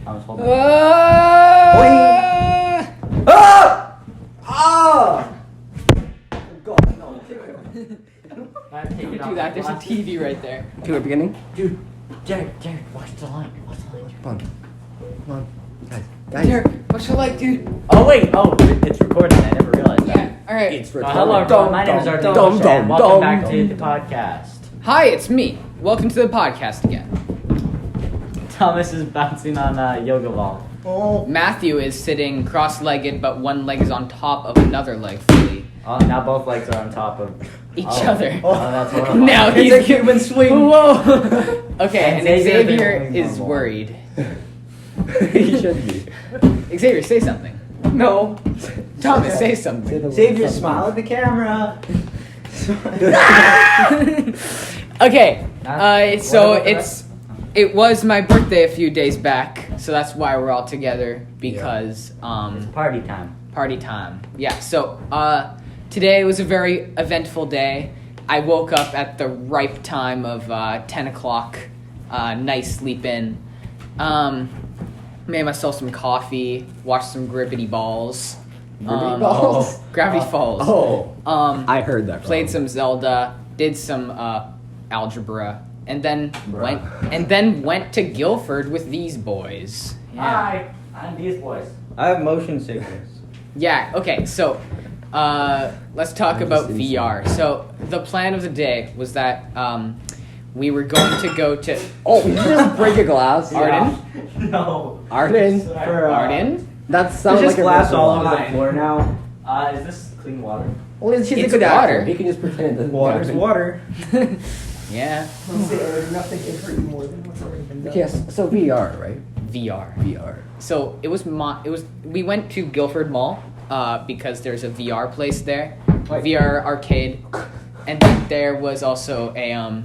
Thomas, hold on. God, no. Take it Do off. that. There's a TV right there. To the beginning? Dude, Derek, watch the line. Come on. Guys. Derek, what's your like, dude? Oh, wait. Oh, it's recording. I never realized that. Yeah. All right. It's for Hello, everyone. My name is Arden. Welcome back to the podcast. Hi, it's me. Welcome to the podcast again. Thomas is bouncing on a yoga ball. Oh. Matthew is sitting cross-legged, but one leg is on top of another leg fully. Now both legs are on top of Each other. Oh, that's horrible. Now he's It's a human swing. Whoa. Okay, and Xavier's Xavier been is normal. worried. He should be. Xavier, say something. No. Thomas, say something. Xavier, smile at the camera. Okay, so What? it was my birthday a few days back, so that's why we're all together because It's party time. party time. Yeah. So today was a very eventful day. I woke up at the ripe time of 10 o'clock. Nice sleep in. Made myself some coffee. Watched some Gribbity Balls. Balls? Gravity Falls. Oh. I heard that. played some Zelda. Did some algebra. And then Bruh. went to Guilford with these boys. Yeah. Hi, I'm these boys. I have motion sickness. Yeah, okay, so let's talk about VR. So the plan of the day was that we were going to go to Oh, you just break a glass. Arden? No. Arden. Arden. That There's sounds just like glass a all over Fine. the floor now. Is this clean water? Well, she's It's a good water. actor. You can just pretend it doesn't Water's happen. water. Yeah, Nothing can hurt you more than what's already been done. Yes. So VR, right? VR. VR. So we went to Guilford Mall because there's a VR place there, VR arcade, and then there was also a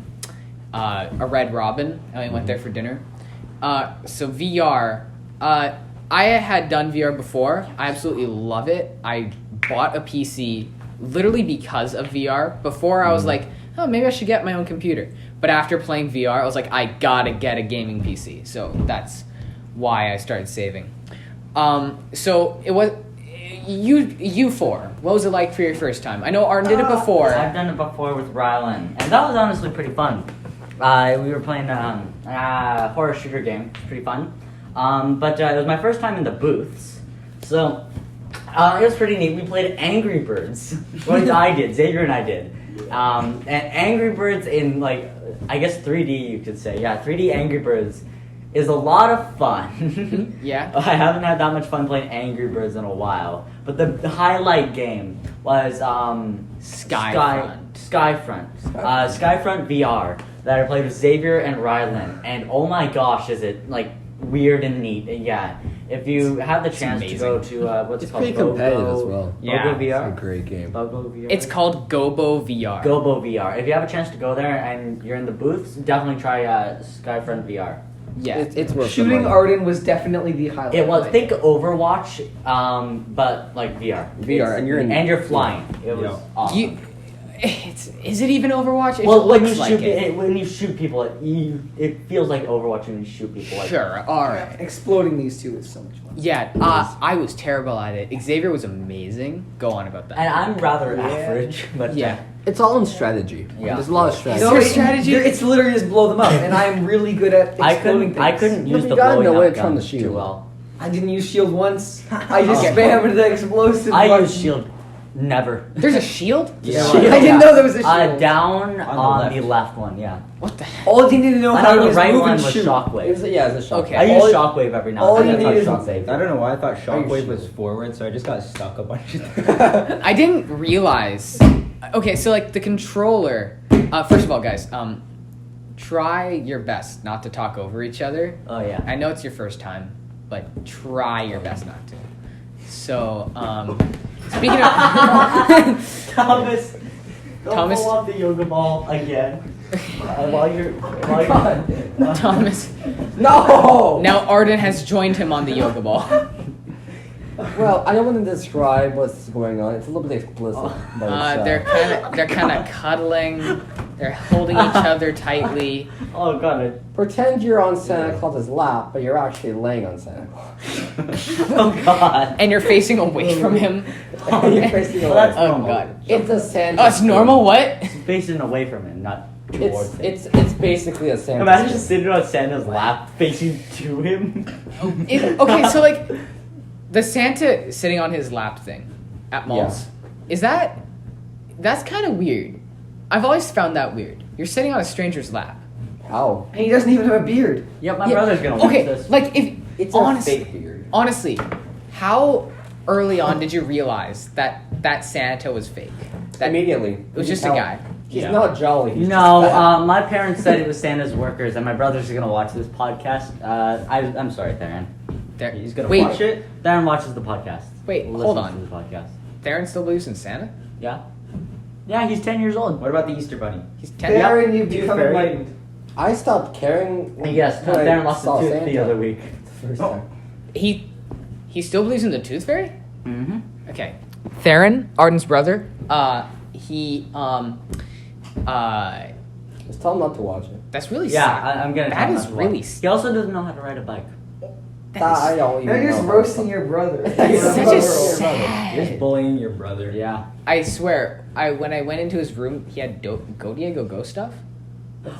Red Robin, and we went there for dinner. So VR, I had done VR before. I absolutely love it. I bought a PC literally because of VR. Before I was like, oh, maybe I should get my own computer. But after playing VR, I was like, I gotta get a gaming PC. So that's why I started saving. So it was you four. What was it like for your first time? I know Arden did it before. I've done it before with Rylan, and that was honestly pretty fun. We were playing a horror shooter game. It was pretty fun. But it was my first time in the booths, so it was pretty neat. We played Angry Birds. Well, I did. Xavier and I did. And Angry Birds in, like, I guess 3D, you could say. Yeah, 3D Angry Birds is a lot of fun. Yeah. I haven't had that much fun playing Angry Birds in a while. But the highlight game was Skyfront. Skyfront VR that I played with Xavier and Rylan. And oh my gosh, is it, like, weird and neat. And yeah, if you have the chance to go to what's it It's called? pretty competitive as well. Yeah. Gobo It's VR. a great game. Gobo VR. It's called Gobo VR. Gobo VR. If you have a chance to go there and you're in the booths, definitely try Skyfront VR. Yeah. It's worth the Shooting money. Arden was definitely the highlight. It was think Overwatch, but like VR. VR, and you're in- and you're flying. It was awesome. Is it even Overwatch? It Well, when you looks like shoot it. when you shoot people, it feels like Overwatch when you shoot people. Like Sure. All right. Exploding these two is so much fun. Yeah. I was terrible at it. Xavier was amazing. Go on about that. And I'm rather average, but Yeah. It's all in strategy. Yeah. There's a lot of strategy. So- strategy? It's literally just blow them up, and I'm really good at exploding I things. couldn't No, use but the you gotta blowing know up when to turn gun the shield. too well. I didn't use shield once. I just Okay. spammed the explosive I button. use shield never. There's a shield? Yeah. I didn't know there was a shield. Down on left. the left one, yeah. What the heck? All you needed to know I how know to the was right move one and was shoot. shockwave. It's a shot. Okay. I all- use shockwave every now all and then. you I need touch is- shockwave. I I don't know why I thought shockwave sure? was forward, so I just got stuck a bunch of times. I didn't realize. Okay, so like the controller. First of all, guys, try your best not to talk over each other. Oh yeah. I know it's your first time, but try your best not to. So, speaking of Thomas, don't Thomas- pull off the yoga ball again. While you're Thomas, No! now Arden has joined him on the yoga ball. Well, I don't want to describe what's going on. It's a little bit explicit. but it's, They're kind of cuddling. They're holding each other tightly. Oh god. Pretend you're on Santa Claus's lap, but you're actually laying on Santa Claus. Oh god. And you're facing away from him. You're facing Well, away. that's Oh normal. god. It's a Santa. Oh, it's normal? What? It's facing away from him, not towards him. It's basically a Santa. Imagine just sitting on Santa's lap facing to him. Okay, so like the Santa sitting on his lap thing at malls. Is that's kind of weird. I've always found that weird. You're sitting on a stranger's lap. How? And he doesn't even have a beard. Yep, my Yeah, brother's gonna watch okay, this. like if It's honestly, a fake beard. honestly, how early on did you realize that Santa was fake? That Immediately. it was just a guy. He's Yeah. not jolly. He's No, just fat. my parents said it was Santa's workers, and my brother's gonna watch this podcast. I'm sorry, Theron. There, He's gonna wait, watch it. Theron watches the podcast. Wait, Listens hold to on. the podcast. Theron still believes in Santa? Yeah. Yeah, he's 10 years old. What about the Easter Bunny? He's 10. Theron, you've Tooth become fairy. enlightened. I stopped caring. Yes, when I Theron lost saw a tooth Santa the other week. the first time. He still believes in the Tooth Fairy? Mm-hmm. Okay. Theron, Arden's brother, he Just tell him not to watch it. that's really Yeah, sad. I'm gonna. That tell him is not to really watch. He also doesn't know how to ride a bike. I don't Now even you're just know. roasting your brother. You're such brother. a sad. You're just bullying your brother. Yeah. I swear, when I went into his room, he had Go Diego Go stuff.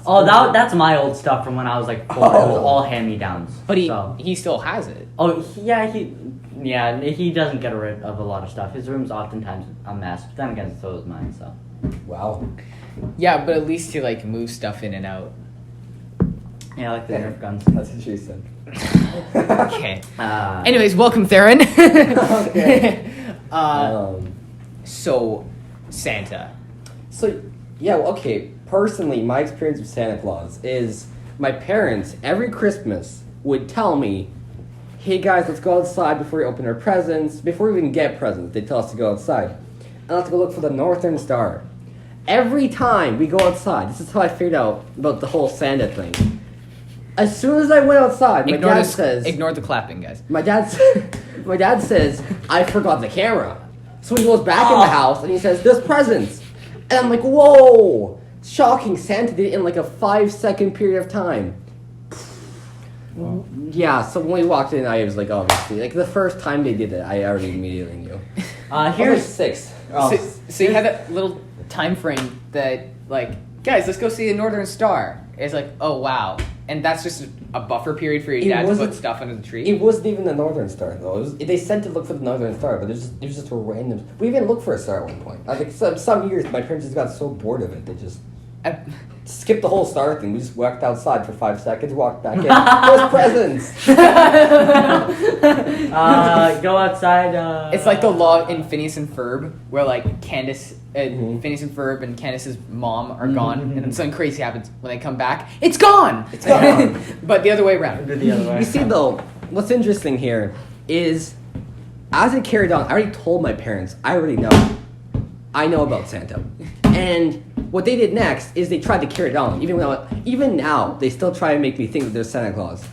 Oh, that's my old stuff from when I was like 4. It was all hand-me-downs. But so. he still has it. Oh, he doesn't get rid of a lot of stuff. His room's oftentimes a mess. But then again, so is mine. So. Wow. Yeah, but at least he like moves stuff in and out. Yeah, I like the Nerf guns. That's what she said. Okay. Uh, Anyways, welcome, Theron. Okay. Uh, so, Santa. So, yeah, well, okay. Personally, my experience with Santa Claus is my parents, every Christmas, would tell me, hey guys, let's go outside before we open our presents. Before we even get presents, they tell us to go outside. And let's go look for the Northern Star. Every time we go outside, this is how I figured out about the whole Santa thing. As soon as I went outside, my dad says... Ignore the clapping, guys. My dad says, I forgot the camera. So he goes back in the house and he says, there's presents. And I'm like, whoa! Shocking, Santa did it in like a 5-second period of time. Wow. Yeah, so when we walked in, I was like, obviously, like the first time they did it, I already immediately knew. here's Here's 6. Oh, So you had that little time frame that, like, guys, let's go see the Northern Star. It's like, oh, wow. And that's just a buffer period for your It dad to wasn't- put stuff under the tree? It wasn't even the Northern Star, though. They said to look for the Northern Star, but it was just a random... We even looked for a star at one point. I think some years, my parents just got so bored of it, they just... Skipped the whole star thing. We just walked outside for 5 seconds, walked back in. There's presents! go outside. It's like the law in Phineas and Ferb, where like Candace, Mhm. Phineas and Ferb and Candace's mom are Mhm, gone, mhm. and then something crazy happens. When they come back, it's gone. It's gone. But the other way around. Do the other way. You see, though, what's interesting here is, as it carried on, I already told my parents, I already know. I know about Santa. And what they did next is they tried to carry it on. Even now, they still try to make me think that there's Santa Claus.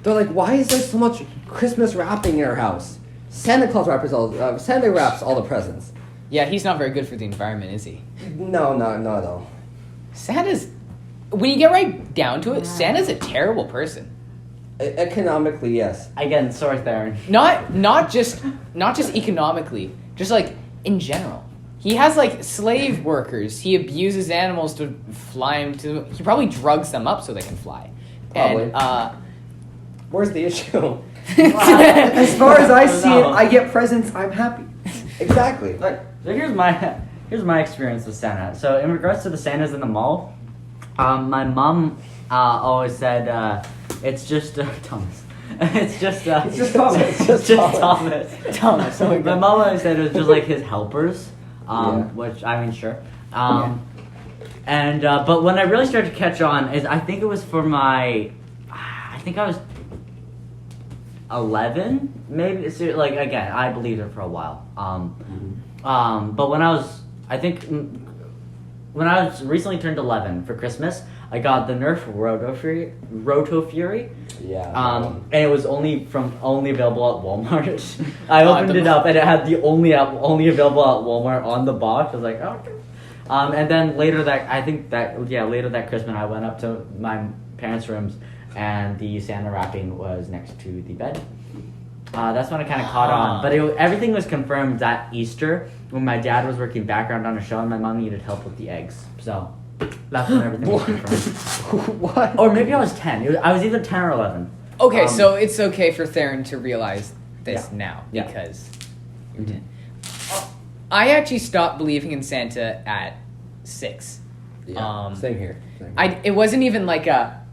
They're like, why is there so much Christmas wrapping in our house? Santa Santa wraps all the presents. Yeah, he's not very good for the environment, is he? No, not at all. Santa's, when you get right down to it, Santa's a terrible person. Economically, yes. Again, sorry, Theron. Not just economically, just like in general. He has like slave workers. He abuses animals to fly him to. He probably drugs them up so they can fly. Probably. And Where's the issue? As far as I see it, No. I get presents, I'm happy. Exactly. Look, so here's my experience with Santa. So in regards to the Santas in the mall, my mom always said it's just Thomas. It's just Thomas. It's just Thomas. Thomas. Oh my My God. mom always said it was just like his helpers. Yeah. Which I mean, sure. And but when I really started to catch on is I think it was for I think I was 11, maybe. So, like again, I believed it for a while. But when I was, I think, when I was recently turned 11 for Christmas, I got the Nerf Roto Fury. Yeah. And it was only available at Walmart. I opened it up and it had the only available at Walmart on the box. I was like, oh, okay. And then later later that Christmas, I went up to my parents' rooms, and the Santa wrapping was next to the bed. That's when I kind of caught on. But everything was confirmed that Easter when my dad was working background on a show and my mom needed help with the eggs. So that's when everything was confirmed. What? Or maybe I was 10. I was either 10 or 11. Okay, so it's okay for Theron to realize this now Yeah. because you're 10. I actually stopped believing in Santa at 6. Yeah, same here. It wasn't even like a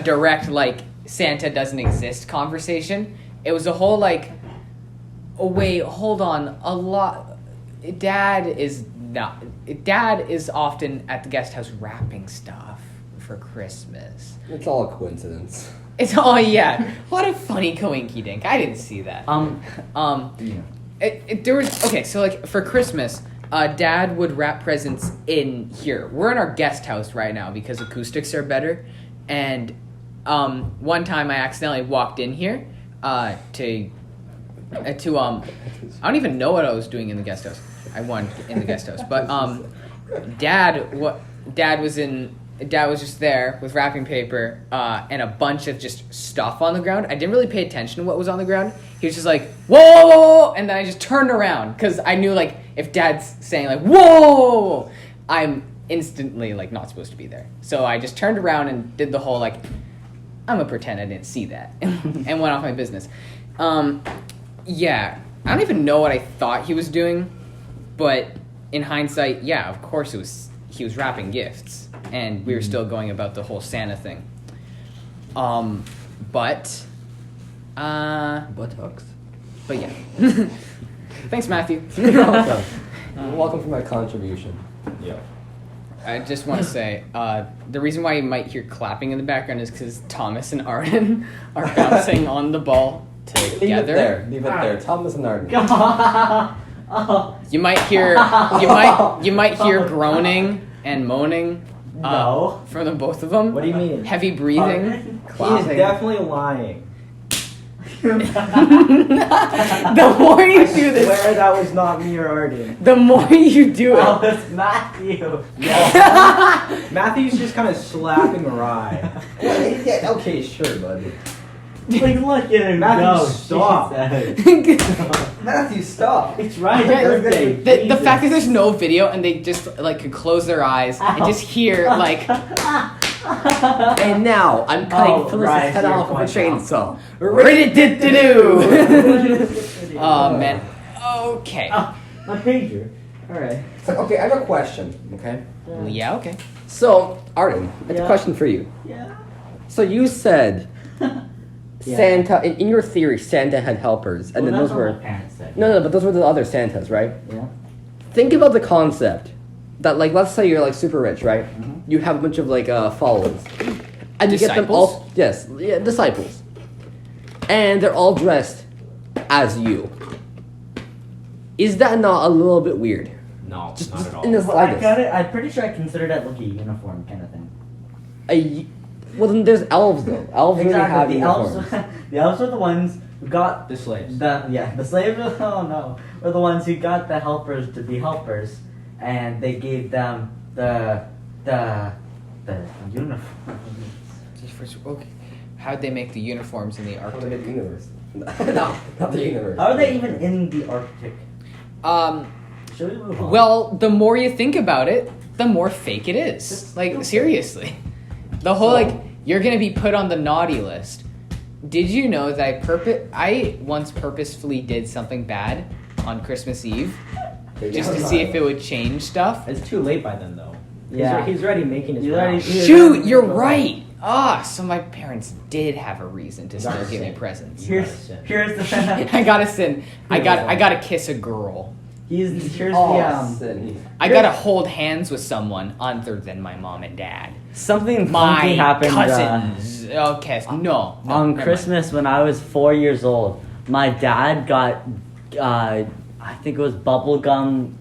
direct like Santa doesn't exist conversation. It was a whole like, oh wait, hold on, Dad is often at the guest house wrapping stuff for Christmas. It's all a coincidence. It's all yeah. What a funny coinky dink. I didn't see that. There was okay. So like for Christmas, Dad would wrap presents in here. We're in our guest house right now because acoustics are better. And one time I accidentally walked in here to I don't even know what I was doing in the guest house. I won in the guest house, but Dad was just there with wrapping paper and a bunch of just stuff on the ground. I didn't really pay attention to what was on the ground. He was just like, whoa! And then I just turned around because I knew like if Dad's saying like, whoa! I'm instantly like not supposed to be there. So I just turned around and did the whole like, I'm gonna pretend I didn't see that and went off my business. Yeah, I don't even know what I thought he was doing, but in hindsight, yeah, of course he was wrapping gifts. And we were still going about the whole Santa thing. Buttocks. But yeah. Thanks, Matthew. You're welcome. You're welcome for my contribution. Yeah. I just want to say, the reason why you might hear clapping in the background is because Thomas and Arden are bouncing on the ball together. Leave it there. Thomas and Arden. You might hear groaning and moaning. No. From the both of them. What do you mean? Heavy breathing. He is definitely lying. The more you I do this, swear that was not me or Arden. the more you do it. Oh, it's Matthew. Matthew's just kind of slapping Mariah. Yeah, okay, sure, buddy. Like, look at him Matthew, go. stop. Jesus. Matthew, stop. It's right. The fact that there's no video and they just like could close their eyes and just hear like And now I'm cutting Phyllis's head off with a chainsaw. Rid-it-did-to-do. Oh man. Okay. My pager. Alright. Okay, I have a question. Okay. Yeah. Okay. So, Arden, I have a Yeah. question for you. Yeah. So you said Yeah. Santa, in your theory, Santa had helpers, and then those were my parents said. no, but those were the other Santas, right? Yeah. Think about the concept that, like, let's say you're like super rich, right? Mhm. You have a bunch of like followers, and you get them all, disciples, and they're all dressed as you. Is that not a little bit weird? No, Just not at all. in the Well, I slightest. got it. I'm pretty sure I considered that like a uniform kind of thing. Well, then there's elves though. Elves really have The elves. uniforms. The elves are the ones who got The slaves. the slaves. Oh no, were the ones who got the helpers to be helpers, and they gave them the uniform. Okay. How'd they make the uniforms in the How did Arctic? they get the universe? No, not the universe. How are they even in the Arctic? Should we move on? Well, the more you think about it, the more fake it is. Like seriously, the whole like you're gonna be put on the naughty list. Did you know that I once purposefully did something bad on Christmas Eve just to see if it would change stuff? It's too late by then, though. Yeah. He's already making his He's already- rounds. he's- Shoot, you're right. So my parents did have a reason to still Gotta give me sin. presents. here's the I gotta sin. I gotta kiss a girl. here's Sin. I gotta hold hands with someone other than my mom and dad. something My funky happened cousins. Okay, no. on never Christmas when I was 4 years old. My dad got I think it was bubble gum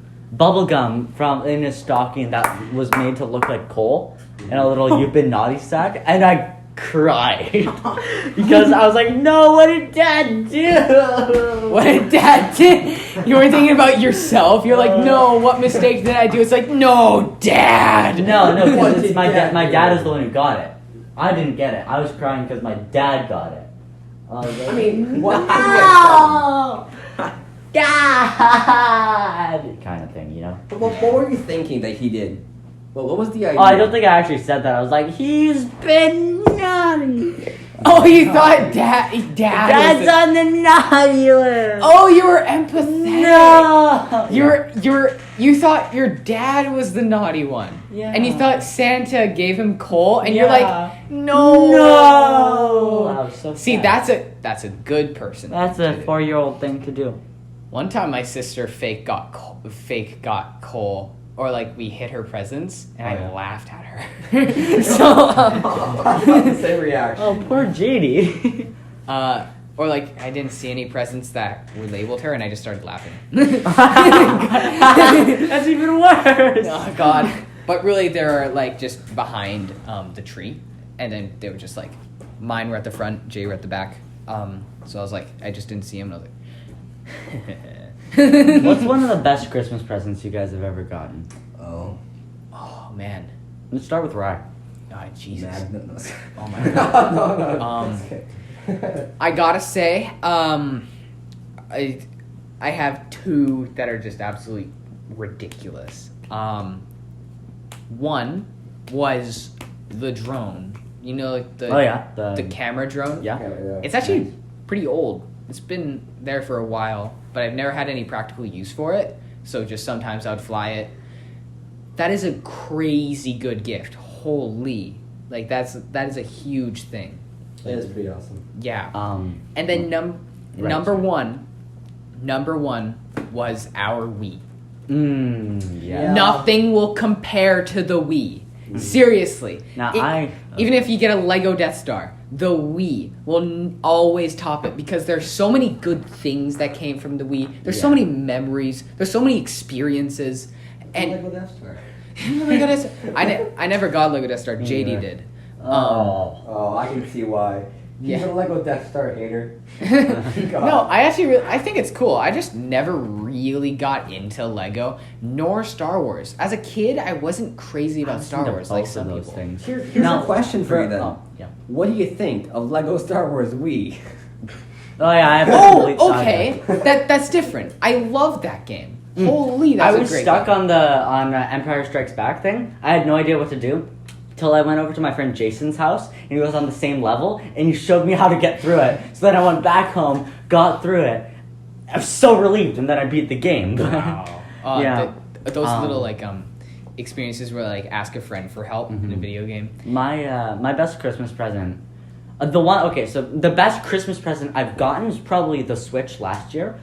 from in his stocking that was made to look like coal in a little Yippie naughty sack, and I cried because I was like, no, what did Dad do? What did Dad do? You were thinking about yourself. You're like, no, what mistake did I do? It's like, no, Dad. No, What because did my Dad my do? dad is the one who got it. I didn't get it. I was crying because my dad got it. I was like, I mean, what no, Dad, kind of thing, you know. what were you thinking that he did? Well, what was the idea? Oh, I don't think I actually said that. I was like, he's been naughty. Oh, you thought Dad Dad's was the- on the naughty list. Oh, you were empathetic. No. You thought your dad was the naughty one. Yeah. And you thought Santa gave him coal, and you're Yeah. like, no. No. I was so See, sad. that's a good person. That's a 4-year-old thing to do. One time, my sister fake got coal, or like we hit her presents, and I laughed at her. Same reaction. Oh, poor JD. Or like I didn't see any presents that were labeled her, and I just started laughing. That's even worse. Oh God! But really, they were like just behind the tree, and then they were just like, mine were at the front, Jay were at the back. So I was like, I just didn't see him, and I was like, What's one of the best Christmas presents you guys have ever gotten? Oh. Oh man! Let's start with Rye. Oh Jesus! Magnets. Oh my God! No. I gotta say, I have two that are just absolutely ridiculous. One was the drone. You know, like the Oh yeah, the camera drone. yeah. It's actually pretty old. It's been there for a while, but I've never had any practical use for it. So just sometimes I would fly it. That is a crazy good gift. Holy, like that is a huge thing. That is pretty awesome. Yeah. And then Right, number sorry. one was our Wii. Yeah. Nothing will compare to the Wii. Seriously. Now Even if you get a Lego Death Star, the Wii will always top it because there's so many good things that came from the Wii. There's so Yeah. many memories. There's so many experiences. And Lego Death Star. Lego Death Star. I never got Lego Death Star. JD Yeah. did. Oh, I can see why. Yeah. You're a Lego Death Star hater. No, I think it's cool. I just never really got into Lego nor Star Wars. As a kid, I wasn't crazy about Star Wars like some those people. things. Here's Now, a question for you then. Oh, yeah. What do you think of Lego Star Wars Wii? Oh yeah, I have a Oh, complete saga. okay. That's different. I love that game. Holy, that's I was a great stuck game. on Empire Strikes Back thing. I had no idea what to do till I went over to my friend Jason's house, and he was on the same level, and he showed me how to get through it. So then I went back home, got through it. I was so relieved, and then I beat the game. Wow. Yeah. Those little like experiences where like ask a friend for help in a video game. My best Christmas present, so the best Christmas present I've gotten is probably the Switch last year,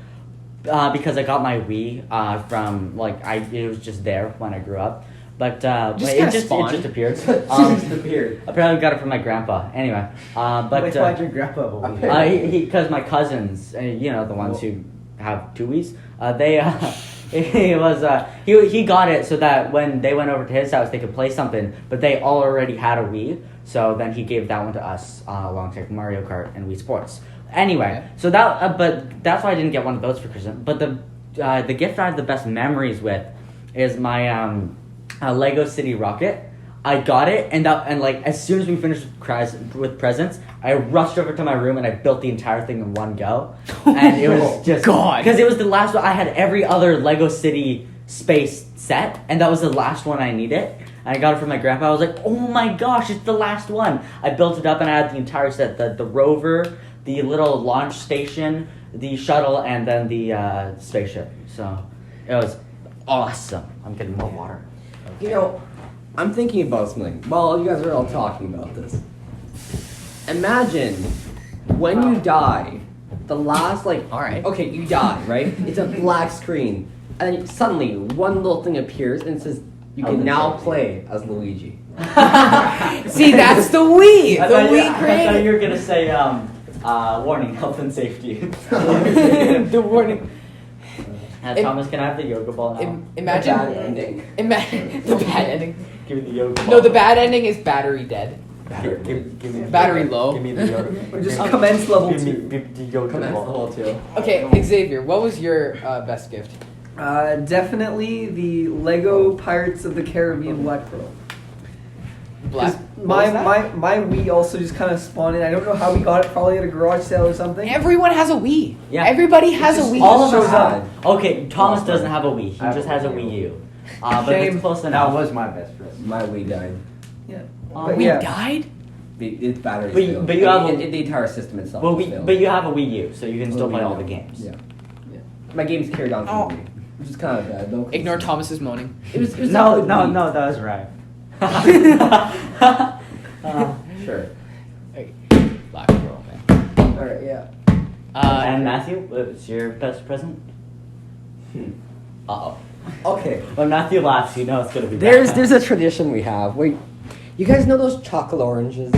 because I got my Wii from it was just there when I grew up, but it just appeared. Disappeared. Apparently got it from my grandpa. Anyway, but Why'd your grandpa believe it? because my cousins, the ones who have two Wiis, he got it so that when they went over to his house they could play something, but they all already had a Wii, so then he gave that one to us alongside Mario Kart and Wii Sports. Anyway, so that but that's why I didn't get one of those for Christmas. But the gift I have the best memories with is my Lego City Rocket. I got it, and as soon as we finished with presents, I rushed over to my room and I built the entire thing in one go. And it was just God, because it was the last one. I had every other Lego City space set, and that was the last one I needed. And I got it from my grandpa. I was like, oh my gosh, it's the last one. I built it up, and I had the entire set: the rover, the little launch station, the shuttle, and then the spaceship. So it was awesome. I'm getting more water. You know, I'm thinking about something. While you guys are all talking about this. Imagine when you die, the last Alright. Okay, you die, right? It's a black screen. And then suddenly one little thing appears and it says you can now play as Luigi. See, that's the Wii. I The thought Wii created. you were gonna say warning, health and safety. The warning. Thomas, can I have the yoga ball now? Bad Imagine ending. the bad ending. Give me the yoga ball. No, the bad ending is battery dead. Give me Battery low. Give me the yogurt. Or just commence level Give me 2. the yogurt. Commence ball. level 2. Okay, Xavier, what was your best gift? Definitely the Lego Pirates of the Caribbean Black Pearl. Black. My Wii also just kind of spawned in. I don't know how we got it. Probably at a garage sale or something. Everyone has a Wii. Yeah. Everybody has a Just- Wii. All of shows us up. have. Okay, Thomas doesn't have a Wii. He I have just a has a Wii Wii U. U. But Shame. it's close That enough. was my best friend. My Wii died. Yeah. Oh, But Wii yeah. died? Its battery But you- failed. but you have a- the entire system itself. Well, failed. but you have a Wii U, so you can still Well, play we all know. the games. Yeah. My game's carried on from Oh. the Wii, which is kind of bad though. 'cause Ignore Thomas's moaning. It was No, not no, Wii. no, that was right. Sure. Black Pearl, man. All right. Yeah. And Matthew, what's your best present? Uh-oh. Okay. When Matthew laughs, you know it's gonna be bad. There's a tradition we have. Wait, you guys know those chocolate oranges?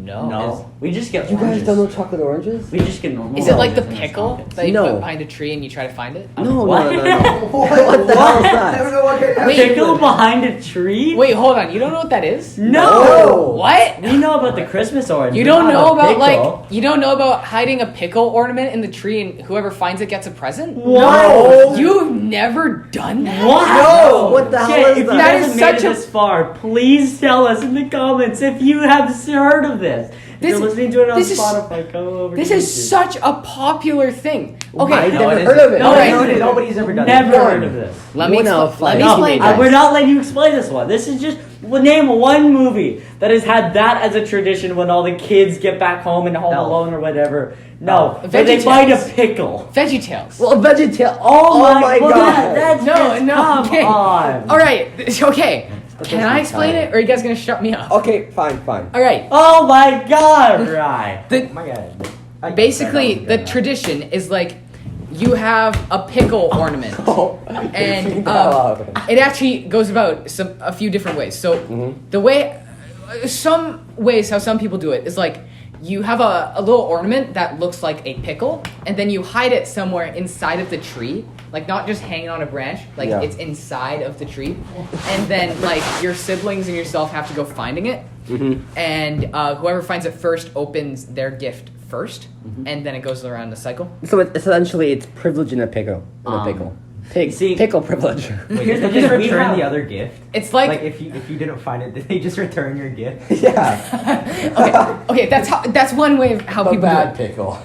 No. We just get You guys oranges. don't know chocolate oranges? We just get normal Is it like the oranges in this pickle context. that you No. put behind a tree and you try to find it? No, What? no. What the hell is I don't that? know what could Wait. Pickle behind a tree? Wait, hold on. You don't know what that is? No! What? We know about the Christmas orange. You but don't not know a about pickle. you don't know about hiding a pickle ornament in the tree and whoever finds it gets a present? No! You've never done that? What? No! What the hell Okay, is if that? you That guys is have such made it a- this far, please tell us in the comments if you have heard of this. If This- you're listening to it on this is- Spotify, come over This to is YouTube. such a popular thing. Okay, I've No, never it heard isn't. of it. No, it No, isn't. nobody's ever done Never it. heard of this. let me One out of explain. Let five. me No, explain. guys. We're not letting you explain this one. This is just name one movie that has had that as a tradition when all the kids get back home and Home Elf. Alone or whatever. No, Oh. where they find a VeggieTales. pickle. VeggieTales. Well, a VeggieTale. Oh, my god. god, that's No, just, no, come okay. on. All right, okay. Can I doesn't explain count. it, or are you guys gonna shut me up? Okay, fine. All right. Oh my god, right. The, Oh my god. I basically, bet that was the good. tradition is like you have a pickle ornament, Oh, and it actually goes about a few different ways. So the way, some ways how some people do it is like you have a little ornament that looks like a pickle, and then you hide it somewhere inside of the tree, like not just hanging on a branch, like Yeah. it's inside of the tree, and then like your siblings and yourself have to go finding it, and whoever finds it first opens their gift first, and then it goes around the cycle. So essentially, it's privilege in a pickle. Pickle privilege. Wait, Here's did the they just thing, we return have- the other gift? It's like, If you didn't find it, did they just return your gift? Yeah. okay, that's one way of how A people do bad it. pickle.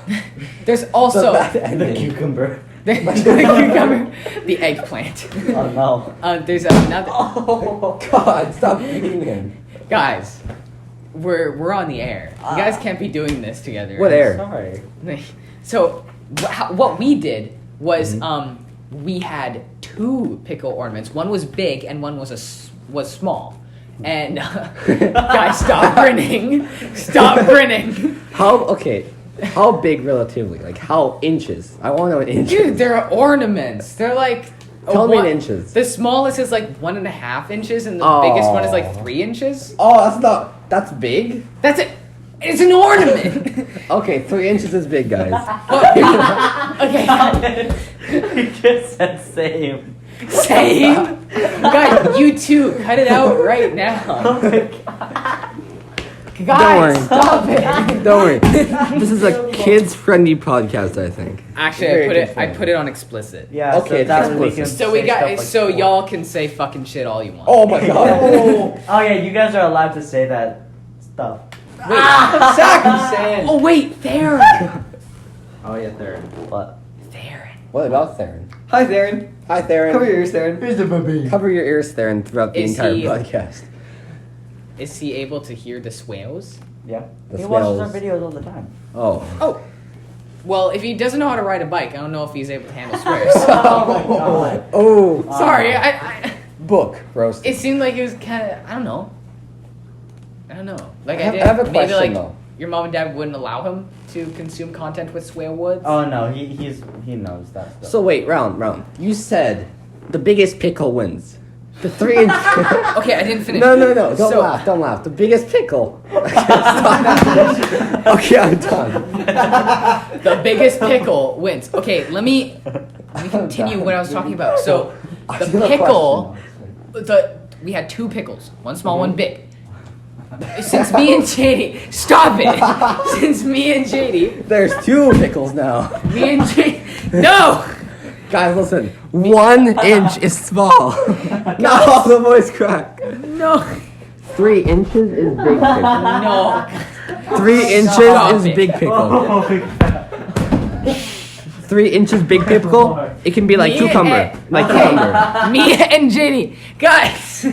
There's also bad The ending. cucumber. the cucumber, the eggplant. Oh no. There's another. Oh God! Stop eating him. Guys, we're on the air. You guys can't be doing this together. What air? Sorry. So what we did was we had two pickle ornaments. One was big and one was small. And guys, stop grinning. Stop grinning. How big relatively? Like how inches? I want to know in inches. Dude, they're ornaments. They're like Tell me in inches. The smallest is like 1.5 inches, and the Oh. biggest one is like 3 inches. Oh, that's big. That's it. It's an ornament. Okay, 3 inches is big, guys. Okay. You just said same. Same. Guys, you two, cut it out right now. Oh my god. Guys, worry. stop it. Don't worry. This is a kids-friendly podcast, I think. Actually, Very I put it on explicit. Yeah, Okay, so that that's way we can explicit. So we say got stuff like so porn. y'all can say fucking shit all you want. Oh my God. Oh yeah, you guys are allowed to say that stuff. Wait. Sack sand. Oh wait, Theron. Oh yeah, third. What? Theron. What about Theron? Hi, Theron. Hi, Theron. Cover your ears, Theron. Here's the baby. Cover your ears, Theron, throughout the Is entire he- podcast. Is he able to hear the swales? Yeah. The He watches smells. our videos all the time. Oh. Oh. Well, if he doesn't know how to ride a bike, I don't know if he's able to handle swears. Oh my god. Oh. Sorry, I Book roast. it seemed like it was kind of I don't know. Like I have- did I have a maybe question, like though. your mom and dad wouldn't allow him to consume content with swear words. Oh no, he knows that stuff. So wait, round. You said the biggest pickle wins. The 3 inch. Okay, I didn't finish. No. Don't So- laugh. The biggest pickle. Okay, I'm done. The biggest pickle wins. Okay, let me continue what I was talking about. So I the still have pickle, we had two pickles, one small, one big. Since me and JD, stop it! Since me and JD, There's 2 pickles now. me and JD, no! Guys, listen. 1 inch is small. No, the voice crack. No. 3 inches is big pickle. No. 3 inches Stop is it. big pickle. 3 inches big pickle. It can be like Me cucumber. and- Like okay. cucumber. Me and JD, guys.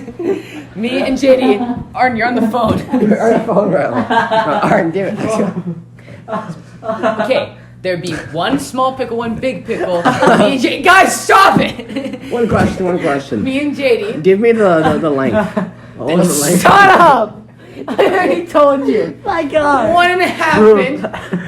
Me and JD, Arden, you're on the phone. Our phone rattle. Alright, do it. Okay, there'd be 1 small pickle, 1 big pickle. Me and JD, guys, stop it. One question. Me and JD. Give me the length. What was the length? Shut up! I already told you. My God. 1.5 inch,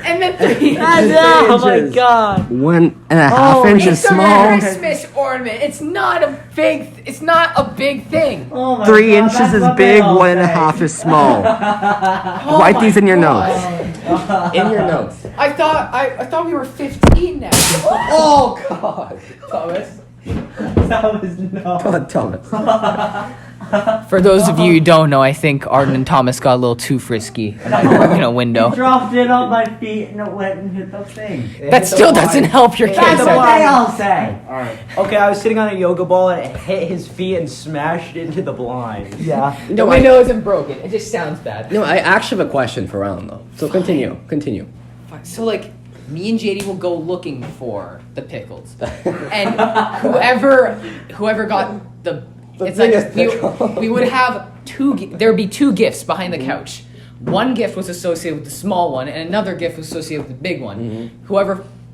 and then 3 inches. Oh my inches. God. 1.5 inches It's a small. Christmas ornament. It's not a big. It's not a big thing. Oh my 3 God, inches that's is what they big, all 1.5 say. is small. Oh Write my these in your God. notes. In your notes. I thought we were 15 now. Oh God. Thomas. That was no. God, Thomas. For those of you who don't know, I think Arden and Thomas got a little too frisky in a window. He dropped it on my feet and it went and hit the thing. That still doesn't help your case. That's what why. they all say. Alright. Okay, I was sitting on a yoga ball and it hit his feet and smashed into the blind. Yeah. The window isn't broken. It just sounds bad. No, I actually have a question for Alan though. So continue. So like, me and JD will go looking for the pickles, and whoever got the it's biggest like pickle. we would have there would be 2 gifts behind the couch. One gift was associated with the small one, and another gift was associated with the big one.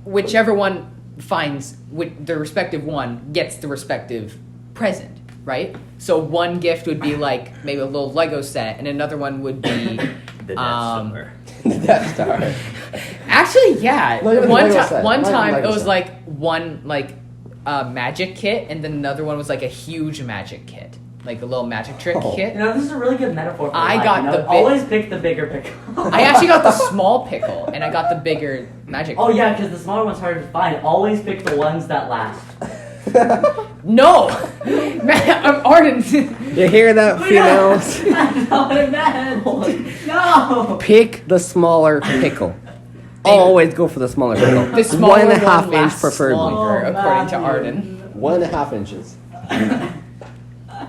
Whichever one finds the respective one gets the respective present, right? So one gift would be like maybe a little Lego set, and another one would be The Death Star. The Death Star. Actually, yeah. Not even One Lego time, set. one Not even time Lego it was set. like one magic kit, and then another one was like a huge magic kit, like a little magic trick Oh. kit. You know, this is a really good metaphor for I life, got you know? the big- Always pick the bigger pickle. I actually got the small pickle, and I got the bigger magic. Oh yeah, because the smaller one's harder to find. Always pick the ones that last. No, man, I'm Arden. You hear that, females? That's not what I meant. No. Pick the smaller pickle. Always go for the smaller pickle. The smaller 1.5 one inch lasts preferably. longer, Oh, according to Matthew. Arden. 1.5 inches.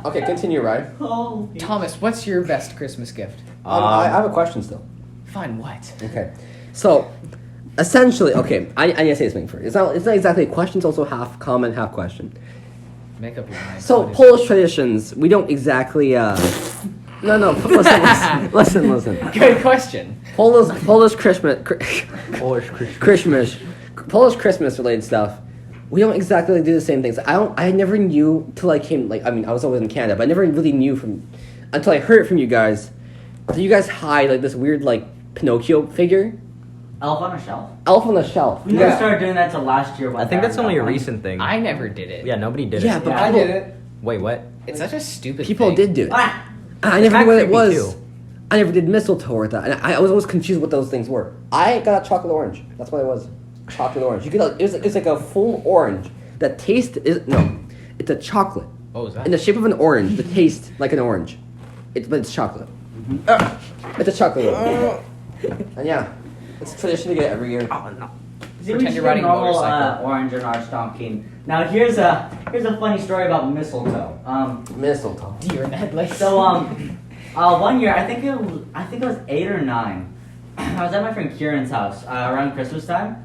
Okay, continue, Ryan. Oh. Thomas, what's your best Christmas gift? I have a question still. Fine, what? Okay, so essentially, okay, I need to say something first. It's not exactly a question. It's also half comment, half question. Make up your mind. So What is- Polish traditions, we don't exactly. No. Listen. Good question. Polish Christmas. Polish Christian. Polish Christmas related stuff. We don't exactly do the same things. I never knew till I came. I was always in Canada, but I never really knew until I heard it from you guys. Do you guys hide like this weird Pinocchio figure? Elf on a shelf. Elf on the shelf. We You never guys- started doing that till last year. I think that's only a recent thing. I never did it. Yeah, nobody did Yeah, it. but Yeah. I did it. Wait, what? It's such a stupid people thing. did do it. Ah! I never kinda knew what it creepy, was. too. I never did mistletoe or that, and I was always confused what those things were. I got a chocolate orange. That's what it was. Chocolate orange. You could. It's like a full orange. The taste is no. It's a chocolate What was that? in the shape of an orange. The taste like an orange. But it's chocolate. It's a chocolate orange. And yeah, it's a tradition to get it every year. Oh, no. See, Pretend we you're just riding a normal motorcycle. orange in our stocking. Now here's a funny story about mistletoe. Mistletoe. Deer in the headlights. So one year I think it was 8 or 9. I was at my friend Kieran's house around Christmas time.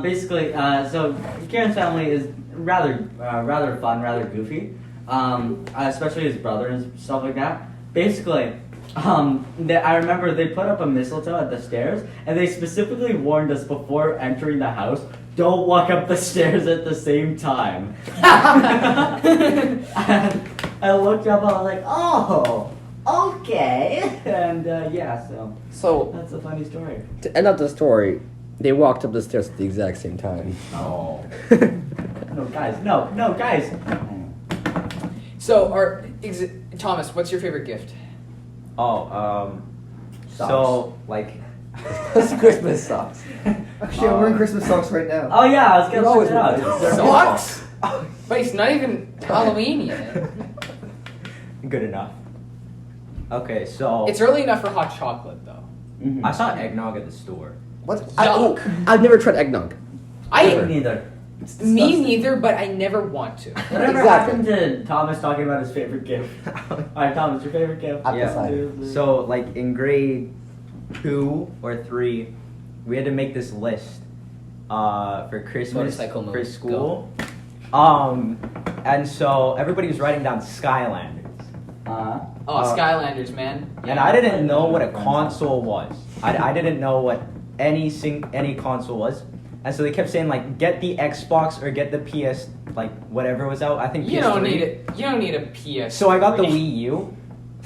Basically, so Kieran's family is rather fun, rather goofy. Especially his brother and stuff like that. Basically, I remember they put up a mistletoe at the stairs, and they specifically warned us before entering the house, don't walk up the stairs at the same time. And I looked up, I was like, oh, okay. And yeah, so that's a funny story. To end up the story, they walked up the stairs at the exact same time. Oh. No, guys, no, guys. So, Thomas, what's your favorite gift? Oh, Socks. so, like, It's Christmas socks. Actually, I'm wearing Christmas socks right now. Oh yeah, I was gonna You're always switch it out. with It's- Socks? But it's not even Halloween yet. good enough. Okay, so It's early enough for hot chocolate though. Mhm. I saw eggnog at the store. What? Yuck. I've never tried eggnog. I neither. me neither, but I never want to. Whatever Exactly. happened to Thomas talking about his favorite gift? Alright, Thomas, your favorite gift? Apple Yeah. cider. So like in grade 2 or 3, we had to make this list for Christmas Motorcycle for mode. school. And so everybody was writing down Skylanders. Oh, Skylanders, man. And I didn't know what a console was. I didn't know what any console was. And so they kept saying like get the Xbox or get the PS like whatever was out. I think You PS3. don't need it. You don't need a PS. So I got the Wii U.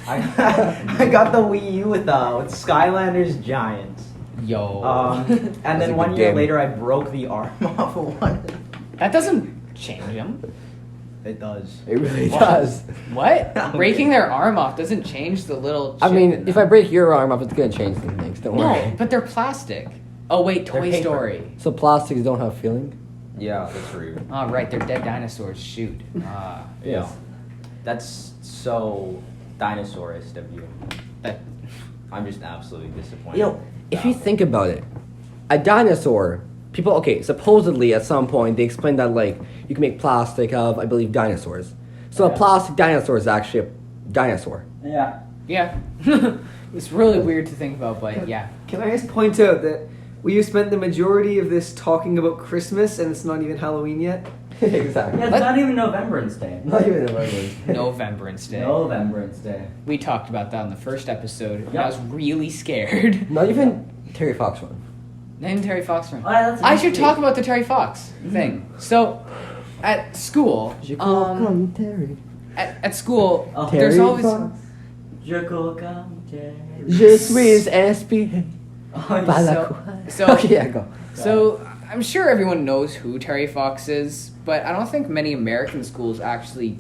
I got the Wii U with Skylanders Giants. Yo. And That's then a 1 good year game. later I broke the arm off of one. That doesn't change them. It does. It really does. What? Breaking their arm off doesn't change the little. I chip mean, in if them. I break your arm off, it's gonna change some things. Don't No, worry. but they're plastic. Oh wait, They're Toy paper. Story. So plastics don't have feeling. Yeah, that's rude. Oh right, they're dead dinosaurs. Shoot. Yeah. That's so dinosaurist of you. That. I'm just absolutely disappointed. You know, if you think about it, a dinosaur. People, okay, supposedly at some point they explained that like you can make plastic of, I believe, dinosaurs. So a Yeah. plastic dinosaur is actually a dinosaur. Yeah. Yeah. It's really weird to think about, but yeah. Can I just point out that we have spent the majority of this talking about Christmas and it's not even Halloween yet? Exactly. Yeah, it's What? not even Novembrance Day. Not even a regular. Novembrance Day. Novembrance Day. We talked about that in the first episode. and Yep. I was really scared. Not even Terry Fox one. Then Terry Fox one. Oh, yeah, that's I should interesting. talk about the Terry Fox thing. So, at school, Terry. at school, Oh, there's always. Je cours comme Terry. Je suis inspiré Oh, par la so- courage. so- Okay, yeah, go. So I'm sure everyone knows who Terry Fox is, but I don't think many American schools actually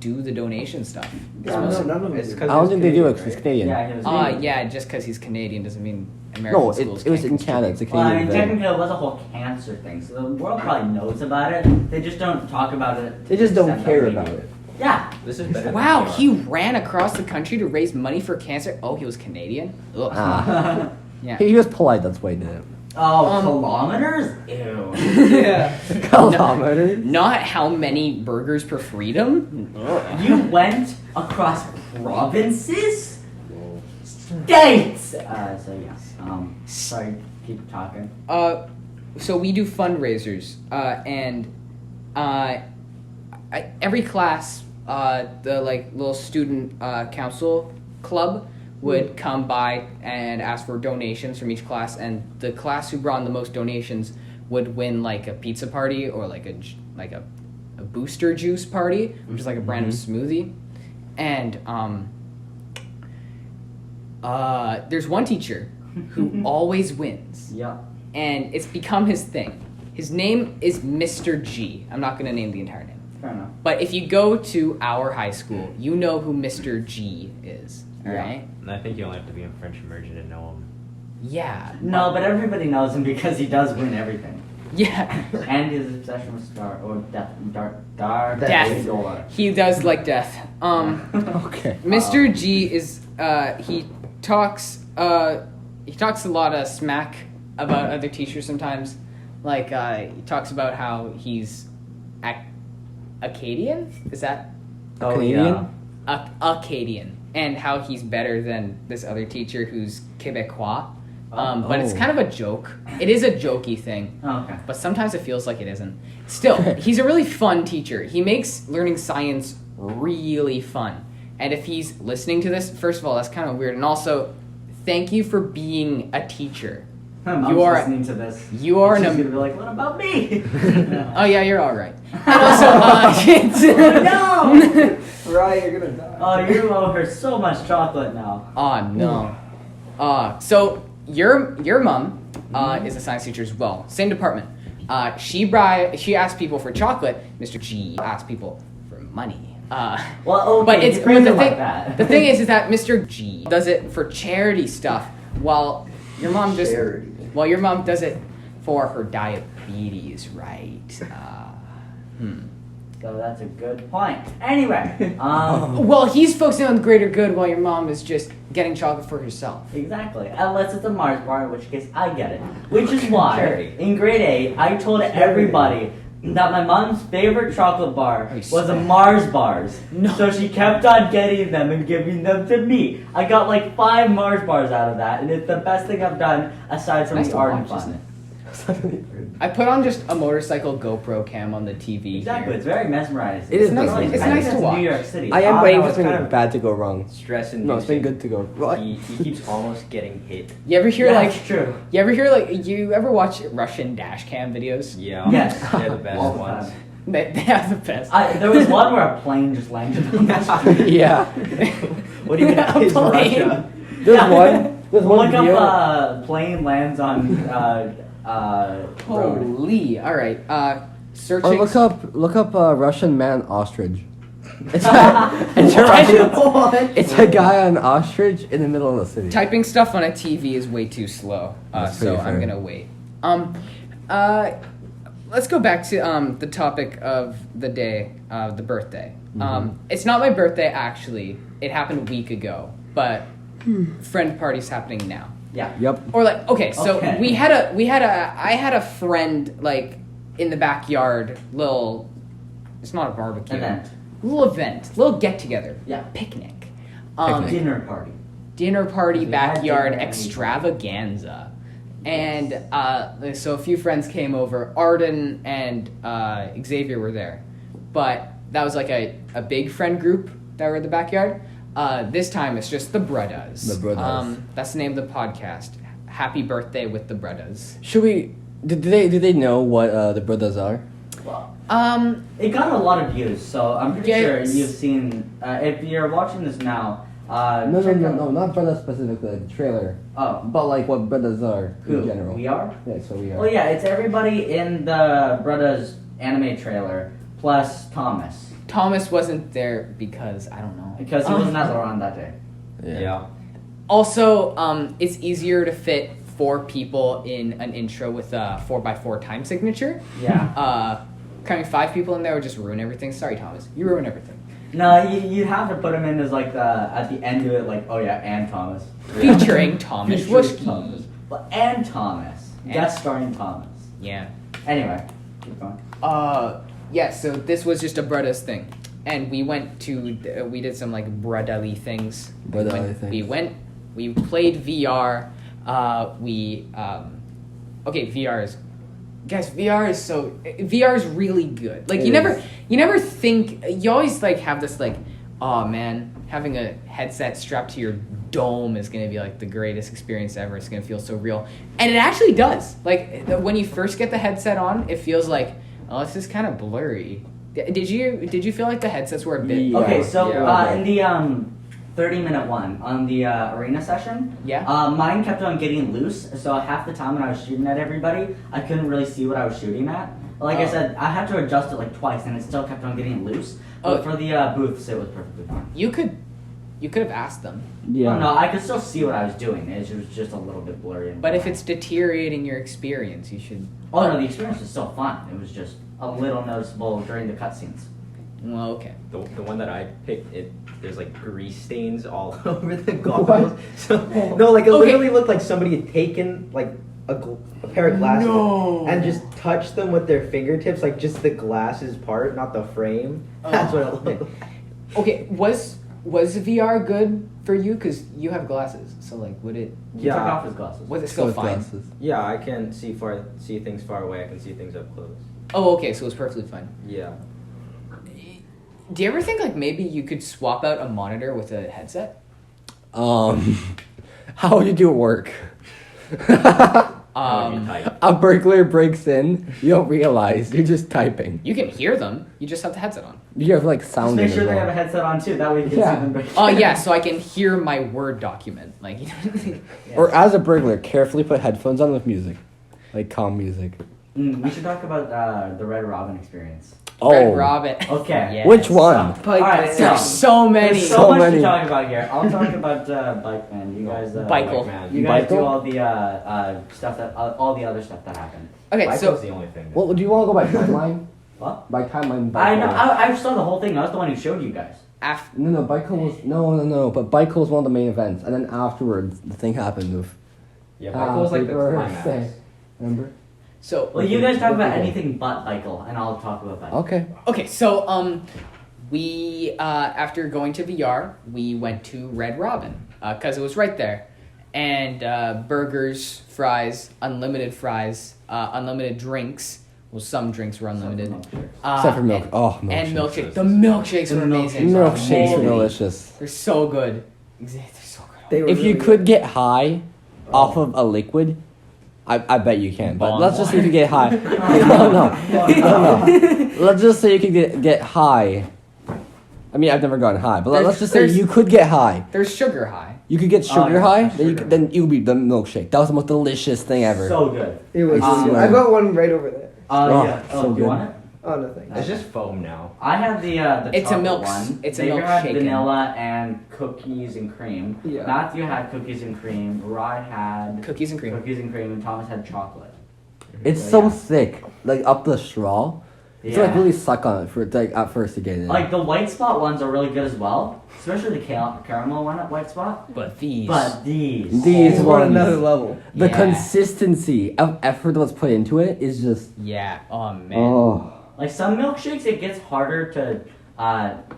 do the donation stuff. It's mostly- none of It's I 'cause don't it's think they do it Canadian, because it's right? Canadian. Yeah, he was yeah, just because he's Canadian doesn't mean American No, schools. it was can't in Canada. It's a Well, I Canadian mean, thing. technically it was a whole cancer thing, so the world probably knows about it. They just don't talk about it. They just don't except care that we about do. it. Yeah. This is better. than Wow, we are. he ran across the country to raise money for cancer. Oh, he was Canadian? Ugh. Ah. Yeah. He was polite. That's why he did it. Oh, kilometers? Ew. Yeah. Kilometers. Not how many burgers per freedom? You went across provinces? States! So yes. Sorry, keep talking. So we do fundraisers, and every class, the like little student council club would come by and ask for donations from each class, and the class who brought in the most donations would win like a pizza party or like a booster juice party, which is like a brand of smoothie, and there's one teacher who always wins. Yep. And it's become his thing. His name is Mr. G. I'm not going to name the entire name. Fair enough. But if you go to our high school, you know who Mr. G is. All Yeah. right? And I think you only have to be in French immersion to know him. Yeah. No, but everybody knows him because he does win everything. Yeah. And his obsession with Dark Death. Door. He does like death. Okay. Mr. G is he talks a lot of smack about other teachers sometimes. Like he talks about how he's Acadian? Is that Oh, Canadian? yeah. Acadian, and how he's better than this other teacher who's Quebecois. But it's Oh. kind of a joke. It is a jokey thing, Oh, okay. but sometimes it feels like it isn't. Still, he's a really fun teacher. He makes learning science really fun. And if he's listening to this, first of all, that's kind of weird. And also, thank you for being a teacher. My mom's You are- listening to this. you are She's an am- gonna be like, what about me? Oh yeah, you're all right. And also, No! Right, you're gonna die. Oh, you owe her so much chocolate now. Oh no. So your mom is a science teacher as well. Same department. She asks people for chocolate. Mr. G asks people for money. Well, okay, but it's you phrase the it like thing. that. The thing is that Mr. G does it for charity stuff, while your mom just Charity. while your mom does it for her diabetes, right? So that's a good point. Anyway, Well, he's focusing on the greater good while your mom is just getting chocolate for herself. exactly. Unless it's a Mars bar, in which case I get it. Which is why in grade 8 I told everybody that my mom's favorite chocolate bar Oh, you was a swear. Mars bars. No. So she kept on getting them and giving them to me. I got like 5 Mars bars out of that, and it's the best thing I've done aside from Nice the to art and watch, fun. I put on just a motorcycle GoPro cam on the TV. Exactly, Here. it's very mesmerizing. It is It's nice. mesmerizing. It's I think nice to that's watch. New York City. I am no, waiting for it's something kind of bad to go wrong. Stress and No, it's been good to go. What? He keeps almost getting hit. You ever hear Yeah, like? it's true. You ever hear like? You ever watch Russian dash cam videos? Yeah. Yes. They're the best All the ones. time. They have the best. There was one where a plane just landed on the street. Yeah. What do you mean? A It's plane. Russia. There's one. There's one Look video. up plane lands on road. Holy! All right. Or Searching. look up Russian man ostrich. It's a Russian. It's a guy on ostrich in the middle of the city. Typing stuff on a TV is way too slow, That's so pretty I'm fair. gonna wait. Let's go back to the topic of the day, the birthday. It's not my birthday actually. It happened a week ago, but friend party's happening now. Yeah. Yep. Or like, okay, so Okay. I had a friend like in the backyard, it's not a barbecue. Event. Little get together. Yeah. Picnic. Dinner party. Dinner party, We had backyard dinner. extravaganza. And so a few friends came over. Arden and Xavier were there. But that was like a big friend group that were in the backyard. This time it's just the Brothers. The Brothers. That's the name of the podcast. Happy birthday with the Brothers. Should we? Do they know what the brothers are? Well, Um, it got a lot of views, so I'm pretty Yes. sure you've seen. If you're watching this now, No, not brothers specifically, the trailer. Oh, But like what brothers are who? in general. We are? Yeah, so we are. Well, yeah, it's everybody in the Brothers anime trailer plus Thomas. Thomas wasn't there because I don't know. Because he wasn't at around that day. Yeah. Also, it's easier to fit 4 people in an intro with a 4x4 time signature. Yeah. Cramming 5 people in there would just ruin everything. Sorry, Thomas. You ruin everything. No, you'd have to put him in as like at the end of it, like, oh yeah, and Thomas. Featuring Thomas Featuring Wuschke. Thomas. But and Thomas. And- Guest starring Thomas. Yeah. Anyway, keep going. Yeah, so this was just a brothers thing. And we went to, we did some like brotherly things. We played VR. VR is really good. Like you never think, you always like have this like, oh man, having a headset strapped to your dome is gonna be like the greatest experience ever. It's gonna feel so real, and it actually does. Like when you first get the headset on, it feels like, oh, this is kind of blurry. Did you feel like the headsets were a bit? Yeah. Okay, so Yeah. in the 30-minute one on the arena session, Yeah. mine kept on getting loose. So half the time when I was shooting at everybody, I couldn't really see what I was shooting at. Like I Oh. said, I had to adjust it like twice, and it still kept on getting loose. But Oh. for the booths, it was perfectly fine. You could have asked them. Yeah. Oh, no, I could still see what I was doing. It was just a little bit blurry. and But if blurry. it's deteriorating your experience, you should. Oh no, the experience was still fun. It was just a little noticeable during the cutscenes. Well, okay. The one that I picked, there's like grease stains all over the goggles. So no, like it Okay. literally looked like somebody had taken like a pair of glasses No. and just touched them with their fingertips, like just the glasses part, not the frame. That's what it looked like. Okay, was VR good for you? Because you have glasses, so like, would it? He took Yeah. off his glasses. Was it still With fine? glasses. Yeah, I can see things far away. I can see things up close. Oh, okay, so it was perfectly fine. Yeah. Do you ever think like maybe you could swap out a monitor with a headset? How would you do work? How would you type? A burglar breaks in. You don't realize you're just typing. You can hear them. You just have the headset on. You have like Just sound. make in sure as they well. have a headset on too. That way you can Yeah. see them. Oh yeah, so I can hear my Word document. Like, Or as a burglar, carefully put headphones on with music, like calm music. We should talk about the Red Robin experience. Red Robin. Okay. Yes. Which one? Alright, so There's so many. there's so, So much many. to talk about here. I'll talk about Bike Man. You guys, Bikel. Man. you guys do Bikel? all the stuff that all the other stuff that happened. Okay, Michael's so the only thing. Well, do you want to go by timeline? What? By the time I know. I saw the whole thing. I was the one who showed you guys. No, Pickles was no. But Pickles was one of the main events, and then afterwards the thing happened with. Yeah, Michael was like the climax. Remember? So Well, you guys talk about anything but Michael, and I'll talk about Michael. Okay. So we after going to VR, we went to Red Robin because it was right there, and burgers, fries, unlimited drinks. Well, some drinks were unlimited. Except for milk. And milkshakes. The milkshakes were amazing. Milkshakes were delicious. They're so good. They're so good. They were If you really could get high off of a liquid, I bet you can. But let's just say you could get high. No. Let's just say you could get high. I mean, I've never gotten high, but let's just say you could get high. There's sugar high. You could get sugar yeah, high, sugar. then you would be the milkshake. That was the most delicious thing ever. So good. It was. Um, I've got one right over there. Yeah. so Do you good. want it? Oh no, thanks. It's just foam now. I had the It's a chocolate milk- one. it's a Xavier had milkshake. vanilla and cookies and cream. Yeah. Matthew had cookies and cream. Rod had Cookies and cream. and Thomas had chocolate. It's So, so yeah. thick, like up the straw. You have to like really suck on it for like at first to get it in. Like the white spot ones are really good as well, especially the caramel one at white spot. But these. But these These It's on ones. another level. The Yeah. consistency of effort that's put into it is just Yeah. Oh man. oh. like some milkshakes, it gets harder to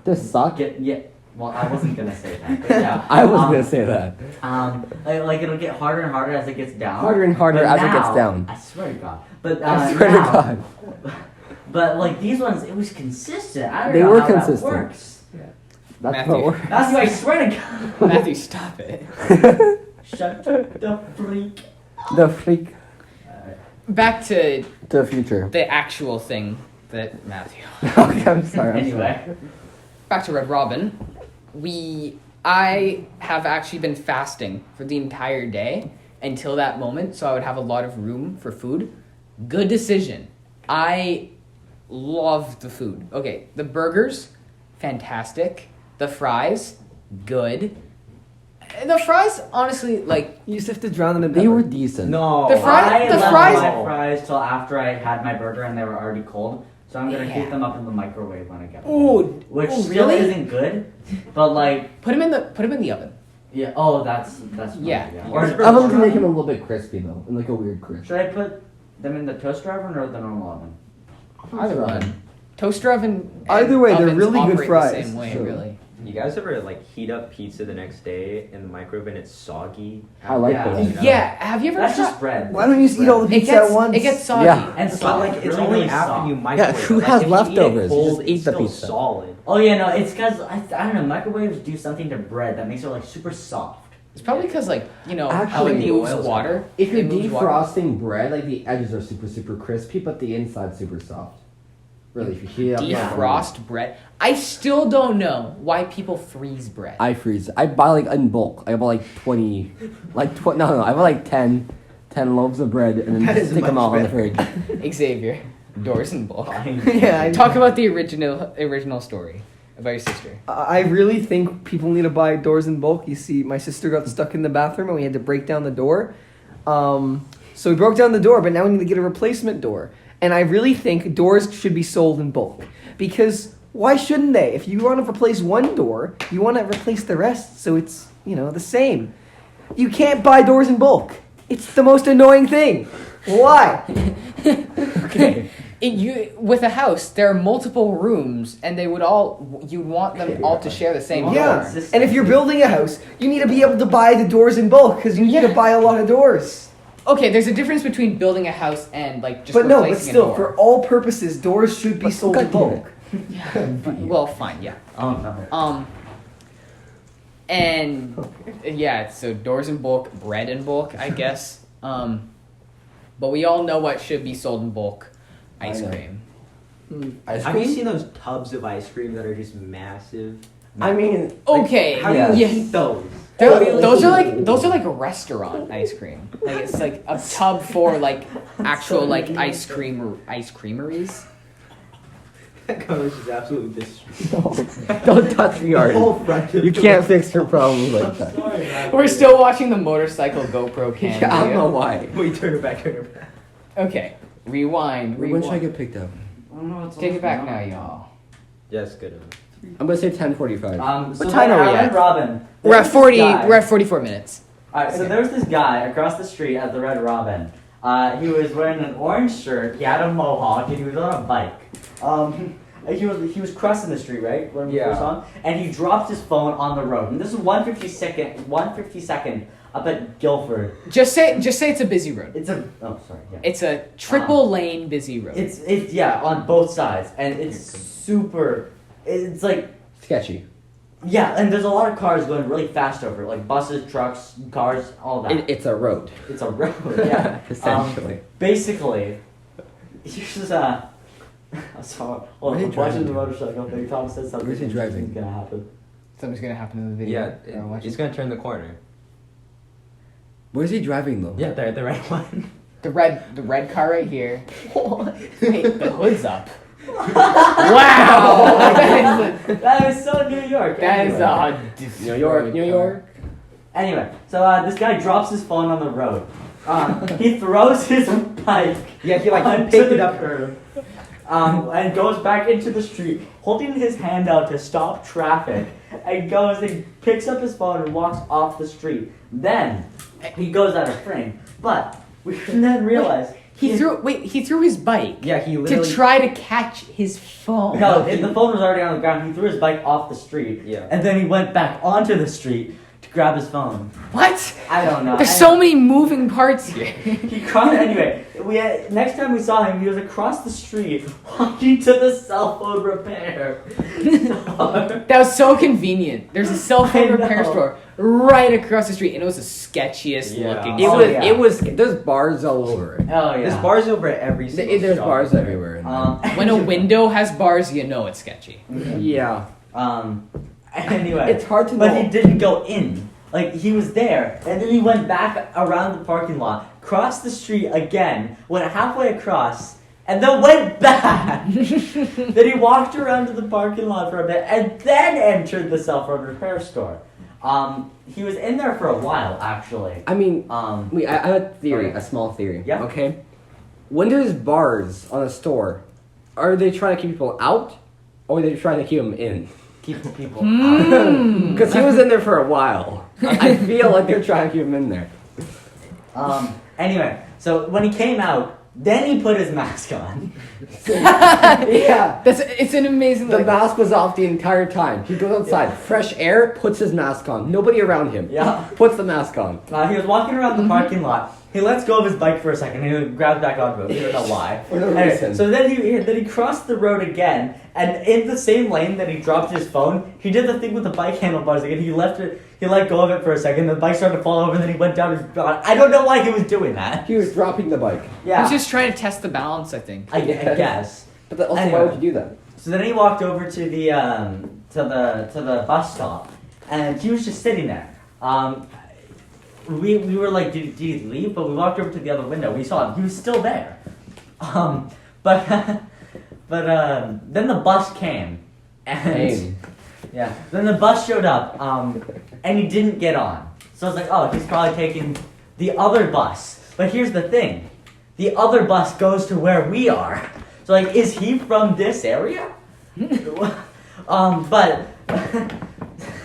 This suck. get. Yeah, well, I wasn't gonna say that. But yeah, I was gonna say that. Like it'll get harder and harder as it gets down. Harder and harder But as it gets now- down. I swear to God. But I swear to now- God. But like these ones, it was consistent. I don't They know were how consistent. That works. That's Matthew. what we're. That's why I swear to God. Matthew, stop it. Shut the freak. The freak Back to to the future. the actual thing that Matthew. Okay, I'm sorry. Anyway, Back to Red Robin. I have actually been fasting for the entire day until that moment, so I would have a lot of room for food. Good decision. I love the food. Okay, the burgers, fantastic. The fries, good. The fries, honestly, like You just have to drown them in They pepper. were decent. No. The fries- I the left fries- my fries till after I had my burger and they were already cold. So I'm gonna Yeah. keep them up in the microwave when I get them. ooh, Which ooh, still really? isn't good, but like Put them in the oven. yeah. Oh, that's fine, Yeah. Or I was gonna make him a little bit crispy though, in like a weird crisp. should I put them in the toaster oven or the normal oven? Either one. Toaster oven. and Either way, they're ovens really good operate fries. The same way, Sure. really. You guys ever like heat up pizza the next day in the microwave and it's soggy? I like Yeah. those. Yeah. Have you ever? That's tried- just bread. Why don't you just eat all the It pizza gets at once? it gets soggy. Yeah. And But soft, like it's really, only really after soft. you microwave. who it. has Like, if leftovers? You, You eat it just cold, eat it's the still pizza. solid. Oh yeah, no, it's because I don't know. Microwaves do something to bread that makes it like super soft. It's probably because how Actually, it the moves oils water. If you're It moves water. defrosting bread, like the edges are super crispy, but the inside's super soft. Really, if you heat it up. Defrost bread. I still don't know why people freeze bread. I freeze. I buy like in bulk. I buy like 20, no. I buy like 10 loaves of bread and then That is stick them much all in the better. fridge. Xavier, doors and bulk. Yeah, Talk about the original story about your sister. I really think people need to buy doors in bulk. You see, my sister got stuck in the bathroom and we had to break down the door. So we broke down the door, but now we need to get a replacement door. And I really think doors should be sold in bulk. Because why shouldn't they? If you want to replace one door, you want to replace the rest so it's, the same. You can't buy doors in bulk. It's the most annoying thing. Why? Okay. With a house, there are multiple rooms, and you'd want them all to share the same door. Yeah. And if you're building a house, you need to be able to buy the doors in bulk because you need to buy a lot of doors. Okay, there's a difference between building a house and just But no, but replacing still, a door. for all purposes, doors should be sold in bulk. Well, fine, yeah. Oh no. And yeah, so doors in bulk, bread in bulk, I guess. But we all know what should be sold in bulk: ice I know. cream. Ice Have you cream? seen those tubs of ice cream that are just massive? I mean, Okay, How do Yeah. you eat those? those are like restaurant ice cream. Like it's like a tub for like actual like ice creameries. That color's just absolutely destroyed. don't touch me, Arden. Whole front of You the- can't fix your problems like that. We're still watching the motorcycle GoPro cam. Yeah, I don't video. know why. Wait, turn it back, turn it back. Okay, rewind. When should I get picked up? No, it's Take it back now, almost y'all. Yes, good. I'm gonna say 10:45. So What time then are we Red at? Robin. We're at there's this 40. guy- We're at 44 minutes. All right, so there was this guy across the street at the Red Robin. He was wearing an orange shirt. He had a mohawk, and he was on a bike. He was crossing the street, right? When we Yeah. first saw him, and he dropped his phone on the road. And this is 152nd up at Guilford. Just say it's a busy road. It's a sorry, yeah. It's a triple lane busy road. It's on both sides, and it's super. It's like Sketchy. yeah, and there's a lot of cars going really fast over it, like buses, trucks, cars, all that. It's a road. It's a road, yeah. Essentially. Basically, here's this. I saw. Well, Where is he I'm watching the driving? motorcycle thing. Tom said something. Where is he driving? It's gonna happen. Something's gonna happen in the video. Yeah, Or watch he's it. gonna turn the corner. Where's he driving though? Yeah, the right one. The red car right here. Wait, the hood's up. Wow! That is so New York. That is New York, New York. Anyway, so this guy drops his phone on the road. He throws his bike. Yeah, he like onto picked the it up. curb, and goes back into the street, holding his hand out to stop traffic, and goes and picks up his phone and walks off the street. Then he goes out of frame, but we then realize He threw his bike Yeah, he to literally. try to catch his phone. no, the phone was already on the ground. He threw his bike off the street, Yeah. and then he went back onto the street to grab his phone. What? I don't know. There's so many moving parts here. He crossed anyway. Next time we saw him, he was across the street walking to the cell phone repair store. That was so convenient. There's a cell I phone know. repair store right across the street, and it was the sketchiest Yeah. looking. It Oh, was. yeah. It was. There's bars all over it. Oh yeah. There's bars over at every single There's shop bars there. everywhere. In When a window has bars, you know it's sketchy. there. Yeah. Anyway, It's hard to but know. he didn't go in. Like he was there, and then he went back around the parking lot, crossed the street again, went halfway across, and then went back. Then he walked around to the parking lot for a bit, and then entered the cell phone repair store. He was in there for a while, actually. I mean, Wait, I have a theory, Okay. a small theory. Yeah. Okay. When there's bars on a store, are they trying to keep people out, or are they trying to keep them in? keep people Because he was in there for a while. I feel like they're trying to keep him in there. Anyway, so when he came out, then he put his mask on. Yeah. It's an amazing. The mask was off the entire time. He goes outside, fresh air, puts his mask on. Nobody around him. Yeah. Puts the mask on. He was walking around the parking lot. He lets go of his bike for a second, and he grabs back onto it. We don't know why. For no Anyway, reason. so then he crossed the road again, and in the same lane that he dropped his phone, he did the thing with the bike handlebars again. He let go of it for a second. The bike started to fall over, and then he went down his. I don't know why he was doing that. He was dropping the bike. Yeah, He's just trying to test the balance, I think. I guess. But also, Anyway. why would you do that? So then he walked over to the to the bus stop, and he was just sitting there. We were like, did he leave? But we walked over to the other window. We saw him. He was still there. But then the bus came, and Aim. yeah, then the bus showed up, and he didn't get on. So I was like, oh, he's probably taking the other bus. But here's the thing, the other bus goes to where we are. So like, is he from this area? But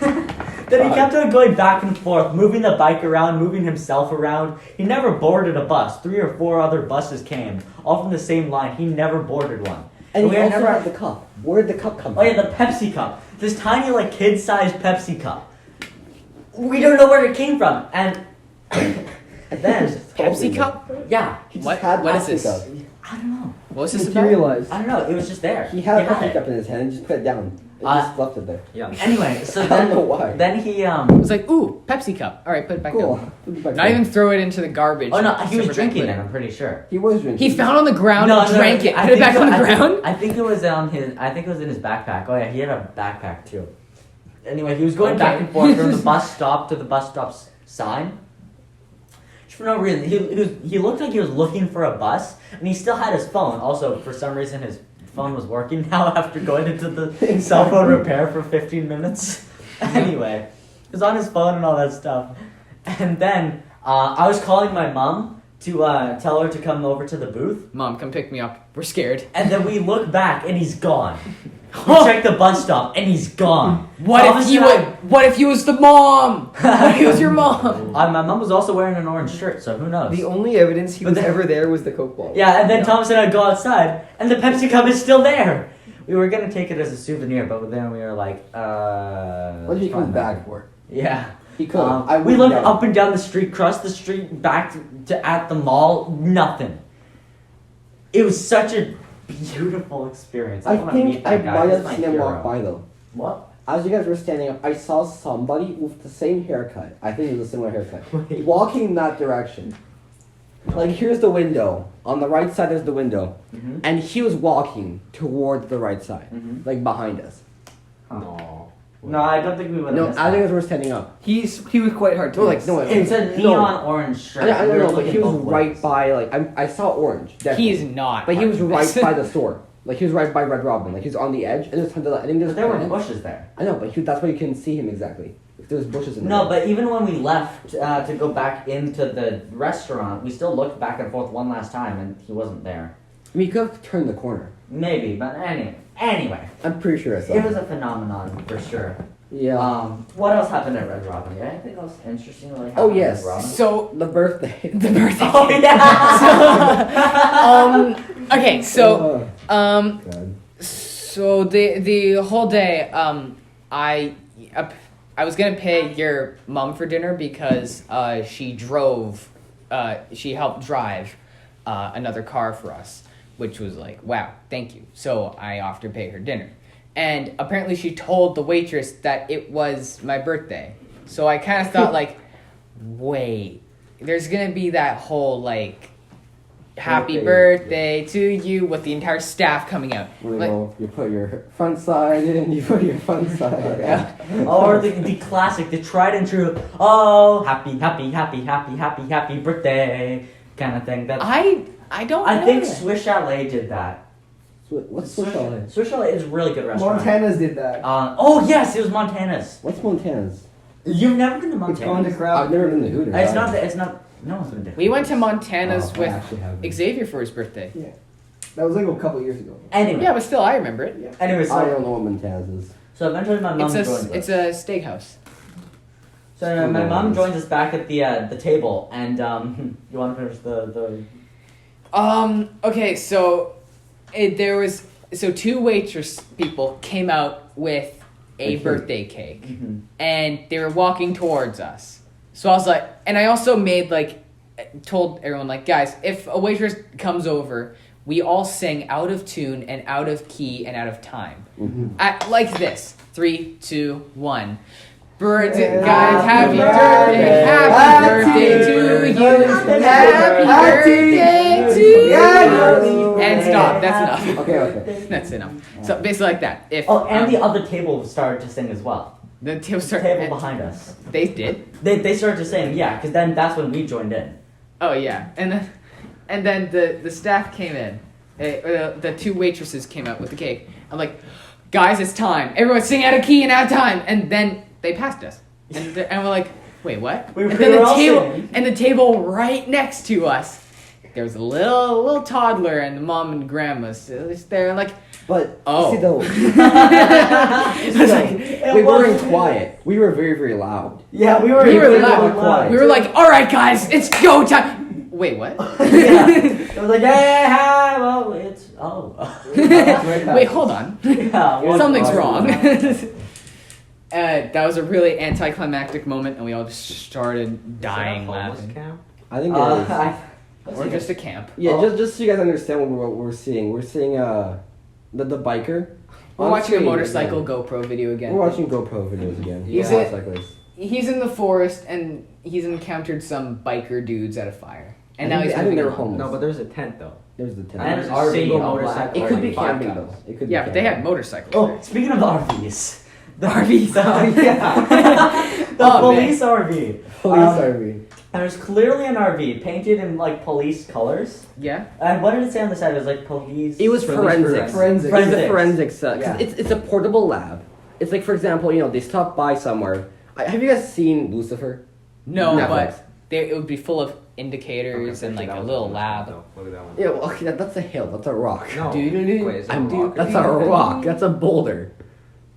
then he kept on going back and forth, moving the bike around, moving himself around. He never boarded a bus. 3 or 4 other buses came, all from the same line. He never boarded one. And we he had also never. had the cup. Where did the cup come Oh from? yeah, the Pepsi cup. This tiny, like, kid-sized Pepsi cup. We don't know where it came from. And then, Pepsi cup? yeah, He just What? had What is Pepsi this? cup. I don't know. What was this about? Materialized. I don't know. It was just there. He had a Pepsi it. cup in his hand and just put it down. It Uh, just left it there. Yeah. Anyway, so I then, don't know why. then he It was like, ooh, Pepsi cup. All right, put it back Cool. down. Put it back Not down. even throw it into the garbage. Oh no, he was Separate drinking liquid. it. I'm pretty sure. He was drinking. He found on the ground No, and no, drank it. I Put it think back on the I think- ground. I think it was on his. I think it was in his backpack. Oh yeah, he had a backpack too. Anyway, he was going Okay. back and forth from the bus stop to the bus stop's sign. Just for no reason, he looked like he was looking for a bus, and he still had his phone. Also, for some reason, his phone was working now after going into the cell phone repair for 15 minutes. Anyway, he was on his phone and all that stuff. And then I was calling my mom to tell her to come over to the booth. Mom, come pick me up. We're scared. And then we look back and he's gone. We check the bus stop and he's gone. What if he was the mom? What if he was your mom? My mom was also wearing an orange shirt, so who knows? The only evidence he But was then- ever there was the Coke bottle. Yeah, and then Thomas and I go outside, and the Pepsi cup is still there. We were gonna take it as a souvenir, but then we were like, What did he it's come fine. back for? Yeah. He could. I We would looked never. up and down the street, crossed the street, back to at the mall, nothing. It was such a beautiful experience. I, I want to meet think that I guy. might He's have my seen him hero. walk by though. What? As you guys were standing up, I saw somebody with the same haircut. I think it was a similar haircut. Walking in that direction. Like, here's the window. On the right side is the window. Mhm. And he was walking towards the right side. Mhm. Like, behind us. No, I don't think we would have No, missed as you that. guys were standing up. He was quite hard to No, like, miss. no, It's a neon orange shirt. I We don't were know, but looking he was both right ways. by, like, I saw orange. Definitely. He's not. But he was hard to right miss. by the store. Like, he was right by Red Robin. Like, he was on the edge. And there's tons of, I think there's But there were plants. bushes there. I know, but that's why you couldn't see him exactly. If there was bushes in there. No, but even when we left to go back into the restaurant, we still looked back and forth one last time, and he wasn't there. I mean, you could have turned the corner. Maybe, but anyway, I'm pretty sure I saw it was him. a phenomenon for sure. Yeah. What else happened at Red Robin? Yeah, anything else interesting really happened Oh, at yes. Red Robin? So The birthday. the birthday. Oh yeah. Okay, so God. so the whole day, I was gonna pay your mom for dinner because she helped drive another car for us, which was like, wow, thank you. So I offered to pay her dinner, and apparently she told the waitress that it was my birthday. So I kind of thought like, wait, there's gonna be that whole like, happy birthday to you with the entire staff coming out. Like, You put your front side in, you put your front side out. Or the classic, the tried and true. Oh, happy birthday kind of thing. That's I don't. I know think that. Swiss Chalet did that. What's Swiss Chalet? Swiss Chalet is a really good restaurant. Montana's did that. Oh yes, it was Montana's. What's Montana's? You've never been to It's gone to Montana's? I've crowd. never been to Hooters. It's not. It's not. No one's been to. We went to Montana's Oh, I with actually haven't. Xavier for his birthday. Yeah. That was like a couple years ago. Anyway. Yeah, but still, I remember it. Anyway, I so don't know what Montana's is. eventually my mom joined us. It's a steakhouse. So my mom joins us back at the table, and you want to finish the Okay, so two waitress people came out with a Okay. birthday cake, Mhm. and they were walking towards us. So I was like, and I also told everyone like, guys, if a waitress comes over, we all sing out of tune and out of key and out of time. Like this: 3, 2, 1. Birthday, guys, happy birthday, happy birthday to you, happy birthday to you. And stop. That's enough. Okay. That's enough. So basically like that. If and the other table started to sing as well. the table The started, table behind us. they did. They started to sing, yeah, because then that's when we joined in. Oh yeah, and then the staff came in. The two waitresses came out with the cake. I'm like, guys, it's time. Everyone sing out of key and out of time. And then they passed us, and we're like, wait, what? We and were then the all table singing. and the table right next to us, there was a little toddler and the mom and grandma just there, like, But, Oh. see though, It we weren't wasn't- quiet. We were very, very loud. Yeah, we were We were really loud. quiet. we were like, all right, guys, it's go time. Wait, what? Yeah. It was like, yeah, well, it's Wait, hold on. Yeah, what- Something's what- wrong. That was a really anticlimactic moment, and we all just started dying laughing. I think it is. Or just a camp. Yeah, just so you guys understand what we're seeing. We're seeing the biker. We're on watching a screen motorcycle again. GoPro video again. We're watching GoPro videos again. He's Yeah, it- motorcyclists. He's in the forest, and he's encountered some biker dudes at a fire. And I now think- he's I think moving they were on. homeless. No, but there's a tent though. There's the tent. And There's an a RV, single a black motorcycle. It could be like, five camping guys. though. It could Yeah, be but they had camping. motorcycles. Oh, speaking of the RVs. The RVs. The Oh, police RV. Police Um, RV. And there's clearly an RV painted in like police colors. Yeah. And what did it say on the side? It was like police. It was forensics. Forensics. It's the forensics. 'Cause Yeah. it's a portable lab. It's like, for example, they stop by somewhere. Have you guys seen Lucifer? No, Netflix. but it would be full of indicators and Okay, like that a was little almost lab. though. Look at that one. Yeah, well, okay, that's a hill. That's a rock. No. Doo-doo-doo. Wait, is that a rock? That's a rock. That's a boulder.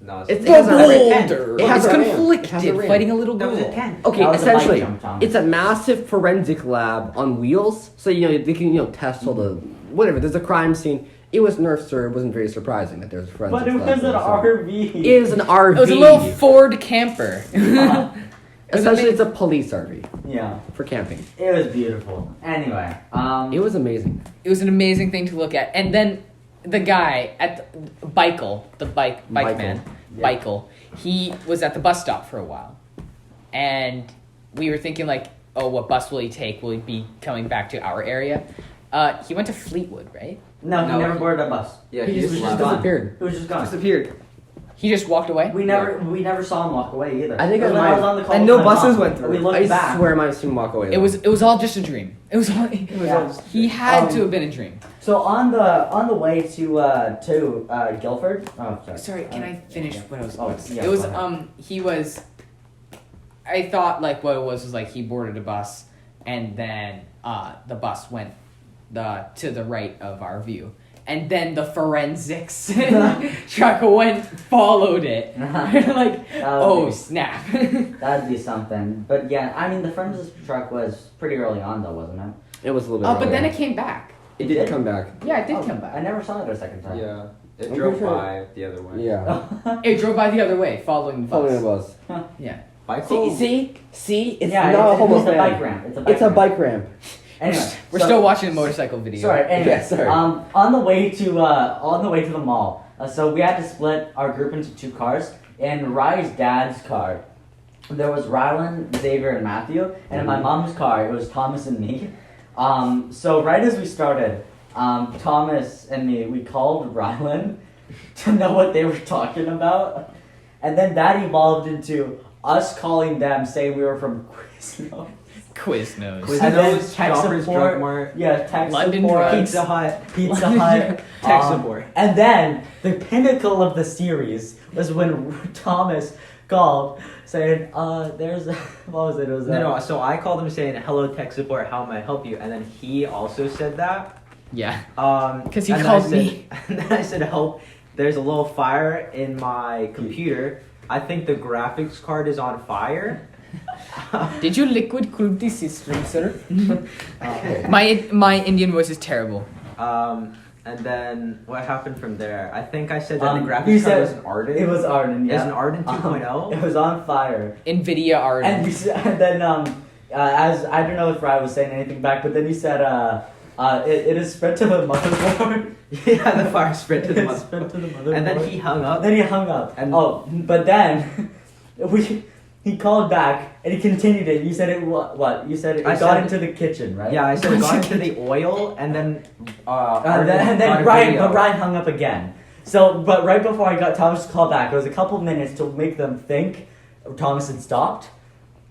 No, It's it's has a boulder. It has It's a ramp. It has a conflicted, ramp. fighting a little that girl. was a 10. Okay, That was a bike essentially, jump, Tom. it's a massive forensic lab on wheels. So they can test all the whatever. There's a crime scene. It was Nerf, sir. It wasn't very surprising that there's a forensic. But it lab was an there, so- RV. It is an RV. It was a little Ford camper. Essentially, it's a police RV Yeah, for camping. it was beautiful. Anyway, It was amazing. It was an amazing thing to look at. And then the guy at Bikel, the bike man, Yeah. Bikel, he was at the bus stop for a while. And we were thinking like, oh, what bus will he take? Will he be coming back to our area? He went to Fleetwood, right? no, he No, never he- boarded a bus. Yeah, He he just just was left. gone. disappeared. He was just gone. Disappeared. He just walked away. We never saw him walk away either. I think Because I when might- was on the call and with no my buses mom, went through. We looked I back. swear, I might have seen him walk away. It was all just a dream. It was all, Yeah. he had to Um, have been a dream. So on the way to Guilford. Oh, sorry. Sorry, can I finish what I was? Oh, yeah, it was go ahead. he was. I thought like what it was like he boarded a bus and then the bus went to the right of our view and then the forensics truck followed it like oh be- snap. That'd be something. But yeah, I mean the forensics truck was pretty early on though, wasn't it? It was a little bit. Oh, but then earlier. it came back. It did come back. Yeah, it did Oh, come back. I never saw it a second time. Yeah, it I'm drove pretty sure- by the other way. Yeah. It drove by the other way, following the bus. Following the bus. Yeah. Bike See, it's yeah, not a it's homeless a man. bike ramp. It's a bike It's a ramp. bike ramp. Anyway, We're so- still watching a motorcycle video. Sorry. Anyway, Yeah, sorry. on the way to the mall. So we had to split our group into two cars. In Rye's dad's car, there was Rylan, Xavier, and Matthew, and in my mom's car, it was Thomas and me. So right as we started, Thomas and me, we called Rylan to know what they were talking about, and then that evolved into us calling them, saying we were from Quiznos. Quiznos. Quiznos, And then tech Shoppers support. Drug Mart, Yeah, tech London support. Drugs. Pizza Hut, Pizza Hut. tech support. And then the pinnacle of the series was when Thomas called saying, there's what was it? It was No, so I called him saying, "Hello, tech support. How may I help you?" And then he also said that. Yeah. 'Cause he called me. And then I said, "Help! There's a little fire in my computer. I think the graphics card is on fire." Did you liquid cool the system, sir? Okay. My Indian voice is terrible. And then what happened from there? I think I said that the he graphics said card was an Arden. It was Arden, yeah. Is an Arden 2.0? It was on fire. Nvidia Arden. And, and then, as I don't know if Rye was saying anything back, but then he said, it is spread to the motherboard. Yeah, the fire spread to the It spread to the motherboard. And then he hung up. Then he hung up. And- But then he called back and he continued it. You said it what? You said it I got said- into the kitchen, right? Yeah, I said it got into the oil, and then Arden And then got a Ryan, video. but Ryan hung up again. So, but right before I got Thomas to call back, it was a couple minutes to make them think Thomas had stopped.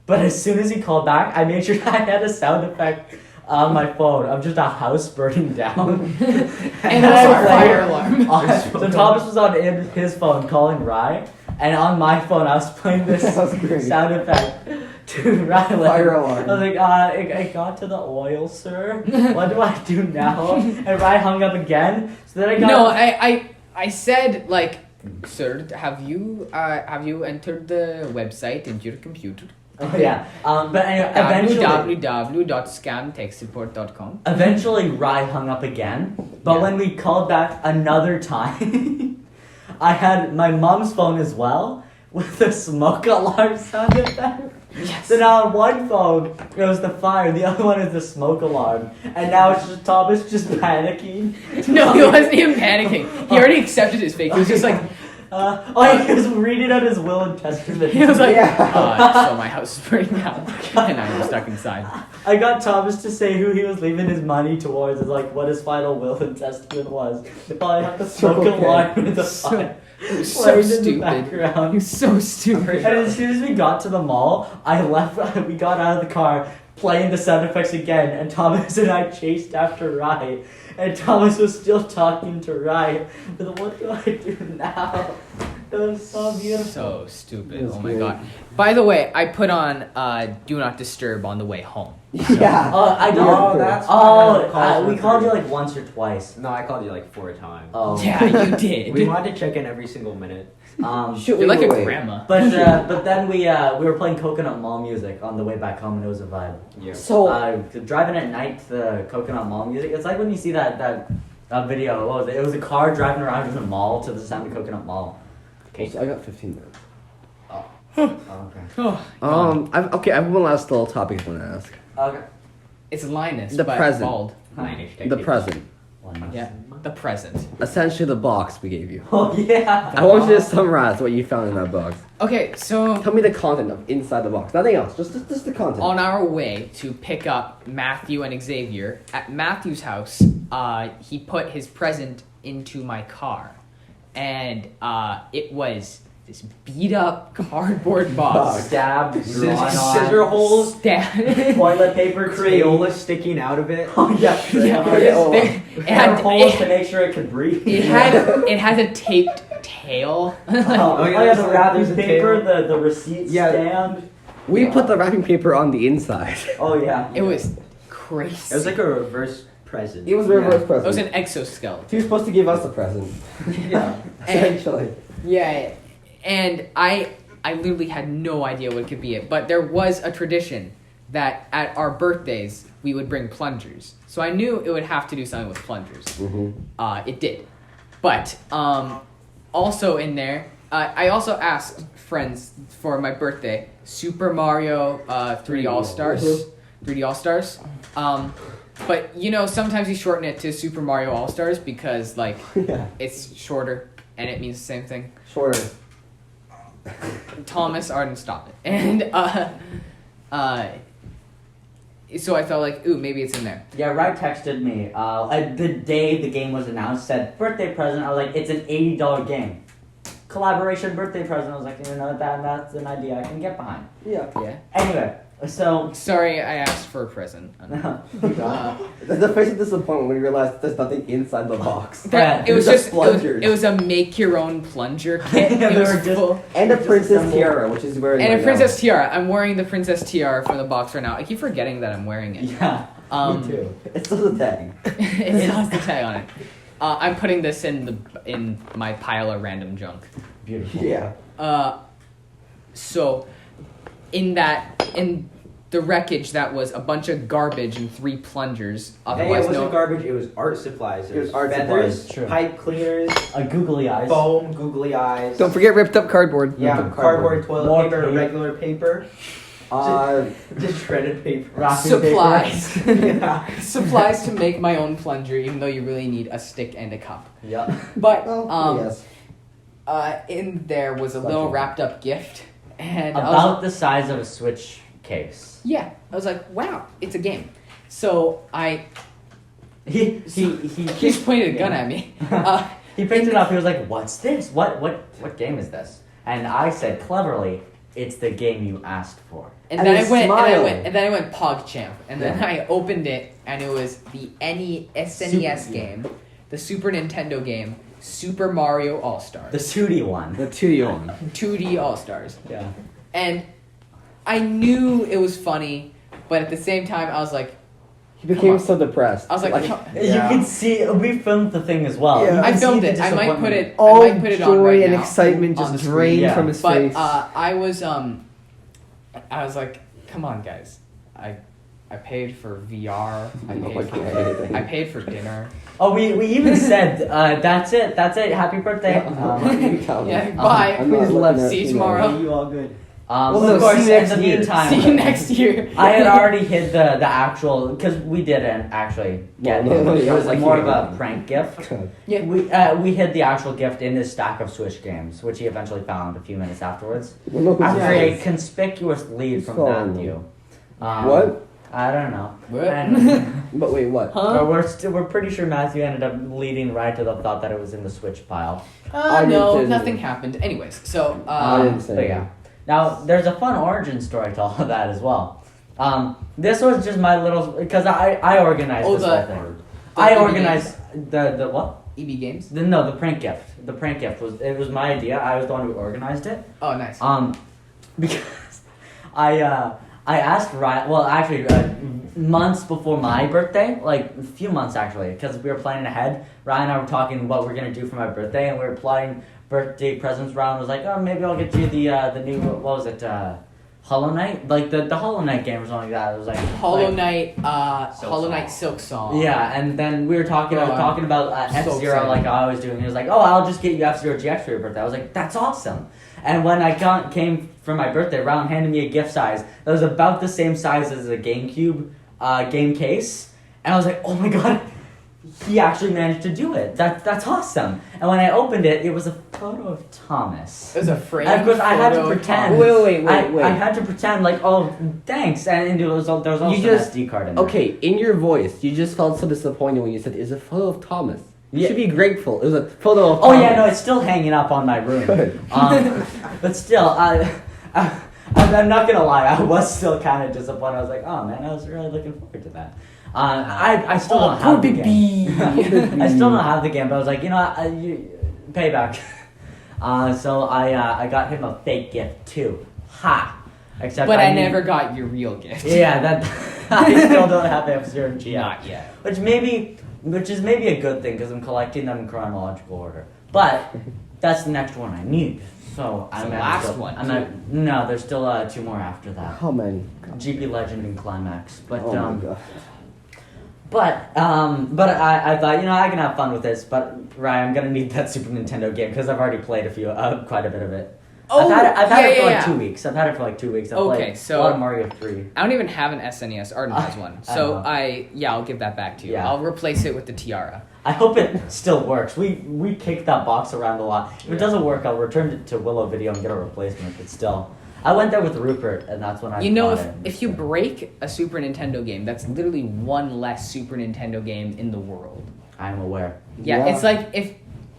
But as soon as he called back, I made sure I had a sound effect on my phone of just a house burning down. and I also was fire like- alarm. So Thomas was on his phone calling Rye, and on my phone I was playing this That's great. sound effect to Rylan. Fire alarm. I was like, it got to the oil, sir. What do I do now? And Rye hung up again. So then I got No, I said like, sir, have you entered the website into your computer? Oh, yeah. But anyway, www.scamtechsupport.com. eventually Rye hung up again. But Yeah. when we called back another time, I had my mom's phone as well with the smoke alarm sound effect. Yes. So now on one phone it was the fire, the other one is the smoke alarm, and now it's just Thomas just panicking. No, he wasn't even panicking. He already accepted his fake. He was just like, He was reading out his will and testament. he was like, Yeah. so my house is burning down, and I'm stuck inside. I got Thomas to say who he was leaving his money towards, and like what his final will and testament was. If I have to smoke Okay. alarm with the So- fire It was so playing in the stupid. background. He was so stupid. And as soon as we got to the mall, I left. We got out of the car, playing the sound effects again, and Thomas and I chased after Rye. And Thomas was still talking to Rye. But what do I do now? It was so beautiful. So stupid. It was Oh my great. god. By the way, I put on Do Not Disturb on the way home. Yeah. I No, don't. that's We called you like once or twice. No, I called you like 4 times. Oh. Yeah, you did. We wanted to check in every single minute. Shoot, You're like a wait. grandma. But then we were playing Coconut Mall music on the way back home, and it was a vibe. Yeah. So Driving at night to the Coconut Mall music, it's like when you see that video. What was it? It was a car driving around in the mall to the sound of Coconut Mall. I got 15 minutes. Oh, okay. Oh, I have one last little topic I want to ask. Okay. it's Linus, The but present. bald. The present. Yeah, the present. Essentially the box we gave you. Oh yeah. I want you to summarize what you found in that box. Okay, so Tell me the content of inside the box. Nothing else. Just the content. on our way to pick up Matthew and Xavier at Matthew's house, he put his present into my car, and it was this beat up cardboard box. Stab, drawn on, Scissor holes, Stab- toilet paper, Crayola sticking out of it. Oh yeah. Yeah, Crayola. it had holes to it, make sure it could breathe. it had a taped tail. Oh yeah, yeah, there's the a- wrapping there's a paper, table. the receipt Yeah. stand. We put the wrapping paper on the inside. Oh yeah. It was crazy. It was like a reverse present. It was a reverse It present. was an exoskeleton. He was supposed to give us a present. Yeah. Essentially. Yeah, and I literally had no idea what it could be. But there was a tradition that at our birthdays we would bring plungers. So I knew it would have to do something with plungers. Mm-hmm. It did. But also in there, I also asked friends for my birthday Super Mario 3D All Stars. 3D All Stars. But you know, sometimes you shorten it to Super Mario All Stars because like Yeah. it's shorter and it means the same thing. Shorter. Thomas Arden, stop it. And so I felt like, ooh, maybe it's in there. Yeah, Ryan texted me the day the game was announced, said birthday present. I was like, it's an $80 game. Collaboration birthday present. I was like, you know, that's an idea I can get behind. Yeah. Yeah. Anyway, so Sorry, I asked for a present. The face of disappointment when you realize there's nothing inside the box. It was Just just plungers. it was a make your own plunger kit. Yeah, It they was were just- full. And a princess assemble- tiara, which is wearing And a right princess tiara. I'm wearing the princess tiara from the box right now. I keep forgetting that I'm wearing it. yeah, me too. It's still the tag. It has the tag on it. I'm putting this in my pile of random junk. Beautiful. Yeah. So in the wreckage that was a bunch of garbage and 3 plungers. Hey, it Otherwise wasn't known. garbage, it was art supplies. It was art feathers, supplies, true. pipe cleaners, Googly eyes. foam, googly eyes. Don't forget ripped up cardboard. Yeah, Ripped up cardboard, toilet More paper, tape. regular paper, just shredded paper. Wrapping Supplies. Yeah. Supplies to make my own plunger, even though you really need a stick and a cup. Yeah. But yes. in there was a little Plunger. wrapped up gift, and I was, About the size of a Switch case. yeah, I was like, wow, it's a game. So He he's pointed a gun at me. He picked it up. He was like, "What's this? What game is this?" And I said cleverly, "It's the game you asked for." And And then he I went, smiled. and then I went PogChamp, and then Yeah. I opened it, and it was the SNES Super- game, the Super Nintendo game, Super Mario All Stars, The Sooty one. The 2D one. 2D All Stars, Yeah. and I knew it was funny, but at the same time, I was like, He became Come on. so depressed. I was like, Yeah. You can see we filmed the thing as well. Yeah. You I can filmed see it. the I might put disappointment. it. All I might put it on joy right and now excitement on just the screen. drained Yeah. from his But face. I was I was like, come on, guys, I paid for VR. I paid for dinner. Oh, we even said that's it. Happy birthday. Yeah, bye. I'm not Please looking love. at See you you tomorrow. You all good. Well, no, of course, see you next in the year. meantime, See you next year. I had already hid the actual because we didn't actually get No, him. no, It yeah, was like more you of a did. prank gift. Yeah. We hid the actual gift in his stack of Switch games, which he eventually found a few minutes afterwards. Well, no, After yeah. a conspicuous lead Who's from calling Matthew. What? I don't know. What? And, But wait, what? Huh? we're pretty sure Matthew ended up leading right to the thought that it was in the Switch pile. I No, didn't- nothing happened. Anyways, so I didn't say But that. yeah. Now there's a fun origin story to all of that as well. This was just my little because I organized Oh, this the- whole thing. I EB organized the what? EB Games. The prank gift. The prank gift was my idea. I was the one who organized it. Oh, nice. Because I asked Ryan. Well, actually, months before my birthday, like a few months actually, because we were planning ahead. Ryan and I were talking what we're gonna do for my birthday, and we were plotting birthday presents. Ryan was like, "Oh, maybe I'll get you the new what was it? Hollow Knight, like the Hollow Knight game or something like that." It was like Hollow Knight, Silk Hollow Song. Knight Silk Song. Yeah, and then we were talking about So F-Zero excited. like I was doing. He was like, "Oh, I'll just get you F-Zero GX for your birthday." I was like, "That's awesome." And when I came for my birthday, Ryan handed me a gift size that was about the same size as a GameCube game case, and I was like, "Oh my god, he actually managed to do it. That's awesome." And when I opened it, it was a photo of Thomas. It was a frame. And of course, I had to photo of pretend. Tom. Wait. I had to pretend like, "Oh, thanks," and there was also You just- an SD card in there. Okay, in your voice, you just felt so disappointed when you said it's a photo of Thomas. You Yeah. should be grateful. It was a photo of Oh Thomas. yeah, no, it's still hanging up on my room. Good. But still, I'm not gonna lie, I was still kind of disappointed. I was like, oh man, I was really looking forward to that. I still don't have the game. I still don't have the game, but I was like, payback. So I got him a fake gift too. Ha! Except But I need- never got your real gift. Yeah, that I still don't have F-Zero GX. Not yet. Which is maybe a good thing because I'm collecting them in chronological order. But that's the next one I need. So It's I'm the at last still, one, I'm too. at, no, there's still 2 more after that. Oh man. GP Legend and Climax. But Oh my god. but I thought I can have fun with this. But Ryan, I'm gonna need that Super Nintendo game because I've already played quite a bit of it. Oh, I've had it for like yeah. 2 weeks. I've had it for like 2 weeks. I've Okay, played so- a lot of Mario 3. I don't even have an SNES. Arden has one. I So know. I'll give that back to you. Yeah. I'll replace it with the Tiara. I hope it still works. We kicked that box around a lot. If it doesn't work, I'll return it to Willow Video and get a replacement. But still, I went there with Rupert, and that's when I. You know, bought it. if you break a Super Nintendo game, that's literally one less Super Nintendo game in the world. I'm aware. Yeah, Yeah. it's like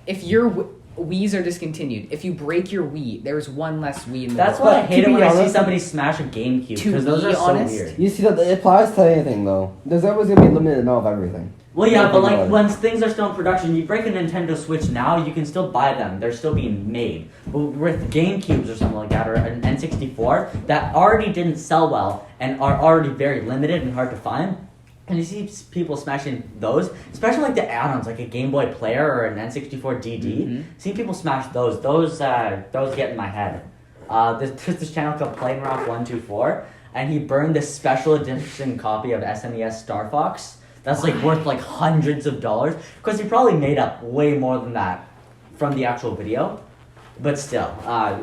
if your Wii's are discontinued, if you break your Wii, there's one less Wii in the That's world. why I But hate to it when be I see honest- somebody smash a GameCube To because those be are so honest, weird. You see, that it applies to anything though. There's always gonna be a limited amount of everything. Well, yeah, but like Everything. when things are still in production, you break a Nintendo Switch now, you can still buy them. They're still being made. But with GameCubes or something like that, or an N64 that already didn't sell well and are already very limited and hard to find, and you see people smashing those, especially like the add-ons, like a Game Boy Player or an N64 DD. Mhm. See people smash those. Those get in my head. There's this channel called Playing Rock 124, and he burned this special edition copy of SNES Star Fox. That's like worth like hundreds of dollars because he probably made up way more than that from the actual video. But still,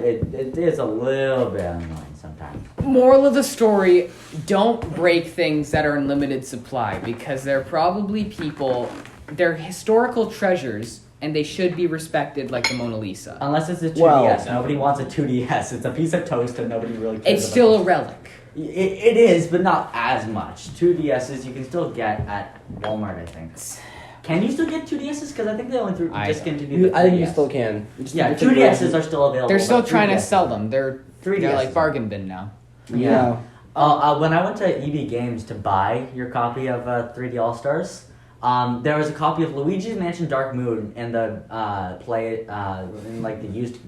it is a little bit annoying sometimes. Moral of the story, don't break things that are in limited supply because they're probably people, they're historical treasures and they should be respected like the Mona Lisa. Unless it's a 2DS. Well- Nobody wants a 2DS. It's a piece of toast and nobody really cares It's about still it. a relic. It is, but not as much. 2DSs you can still get at Walmart, I think. Can you still get 2DSs? Because I think they only discontinued the 3DS. I think you still can. Just Yeah, different 2DSs versions. are still available. They're still but trying to 3DS sell them. They're 3DS like bargain bin now. Yeah. When I went to EB Games to buy your copy of 3D All Stars, there was a copy of Luigi's Mansion Dark Moon in the in like the used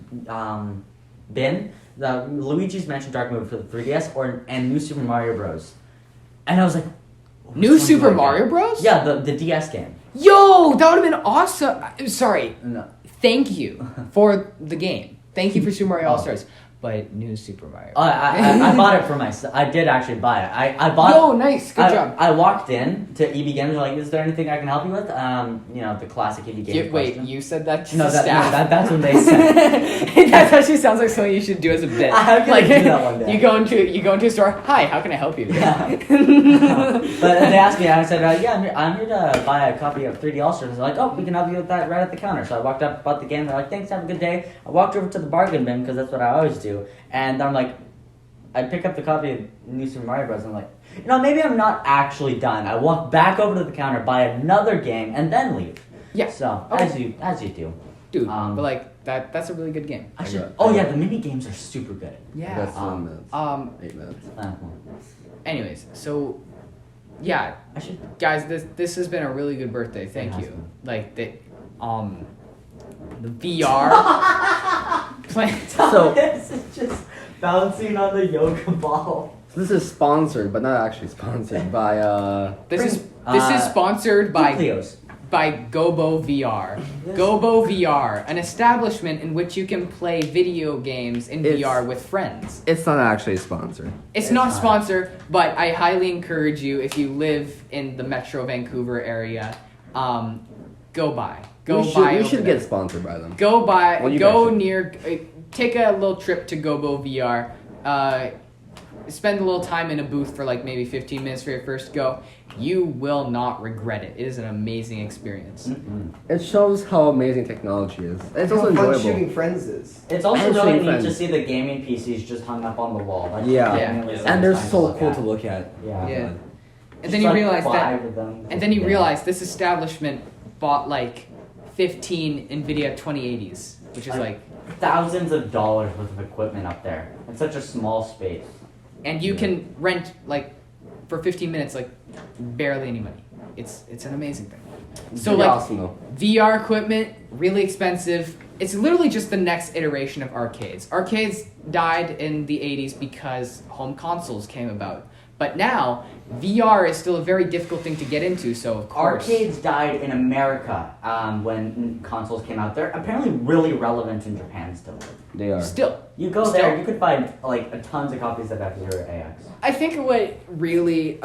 bin. The Luigi's Mansion Dark Moon for the 3DS and New Super Mario Bros. And I was like, which New one do Super I get? Mario Bros? Yeah, the DS game. Yo, that would have been awesome. Sorry. No. Thank you for the game. Thank you for Super Mario Oh. All Stars. But New Super Mario. I bought it for myself. I did actually buy it. I bought. Yo, nice. Good job. I walked in to EB Games. They're like, "Is there anything I can help you with?" The classic EB Games. Wait, question. you said that to No, the that, staff? no, that's what they said. That actually sounds like something you should do as a bit. I'm gonna do that one day. You go into a store. Hi, how can I help you? Yeah. But they asked me, and I said, "Yeah, I'm here to buy a copy of 3D All Stars." They're like, "Oh, we can help you with that right at the counter." So I walked up, bought the game. They're like, "Thanks, have a good day." I walked over to the bargain bin because that's what I always do, and I'm like, I pick up the copy of New Super Mario Bros. And I'm like, maybe I'm not actually done. I walk back over to the counter, buy another game, and then leave. Yeah. So Okay. as you do. Dude, Um, but like that's a really good game. I I should. got- Oh I yeah, got- the mini games are super good. Yeah. That's 7 minutes. 8 minutes. Uh, Anyways, so yeah, I should. guys, this has been a really good birthday. Thank has you. been. Like the VR play. So- this is just bouncing on the yoga ball. So this is sponsored, but not actually sponsored by This is sponsored by Cleos. Gobo VR. Gobo VR, an establishment in which you can play video games in It's- VR with friends. It's not actually sponsored. It's not sponsored, but I highly encourage you, if you live in the Metro Vancouver area, go by. Go we by. should, we over should there. get sponsored by them. Go by. Well, you Go guys should. near. Take a little trip to Gobo VR. Spend a little time in a booth for like maybe 15 minutes for your first go. You will not regret it. It is an amazing experience. Mm-hmm. It shows how amazing technology is. It's also How fun enjoyable. shooting friends is. It's also And really shooting neat to friends. see the gaming PCs just hung up on the wall. That's Yeah. genuinely And they're satisfying so look cool at. to look at. Yeah. Yeah. And Just then you like realize that. 5 of them. And then you Yeah. realize this establishment bought like 15 NVIDIA 2080s, which is like, thousands of dollars worth of equipment up there in such a small space. and you can rent like for 15 minutes like barely any money. It's an amazing thing. So Pretty like awesome though. VR equipment, really expensive. It's literally just the next iteration of arcades. Arcades died in the 80s because home consoles came about. But now, VR is still a very difficult thing to get into, so of course... Arcades died in America when consoles came out. They're apparently really relevant in Japan still. They are. Still, You go Still. there, you could find like tons of copies of F-Zero AX. I think what really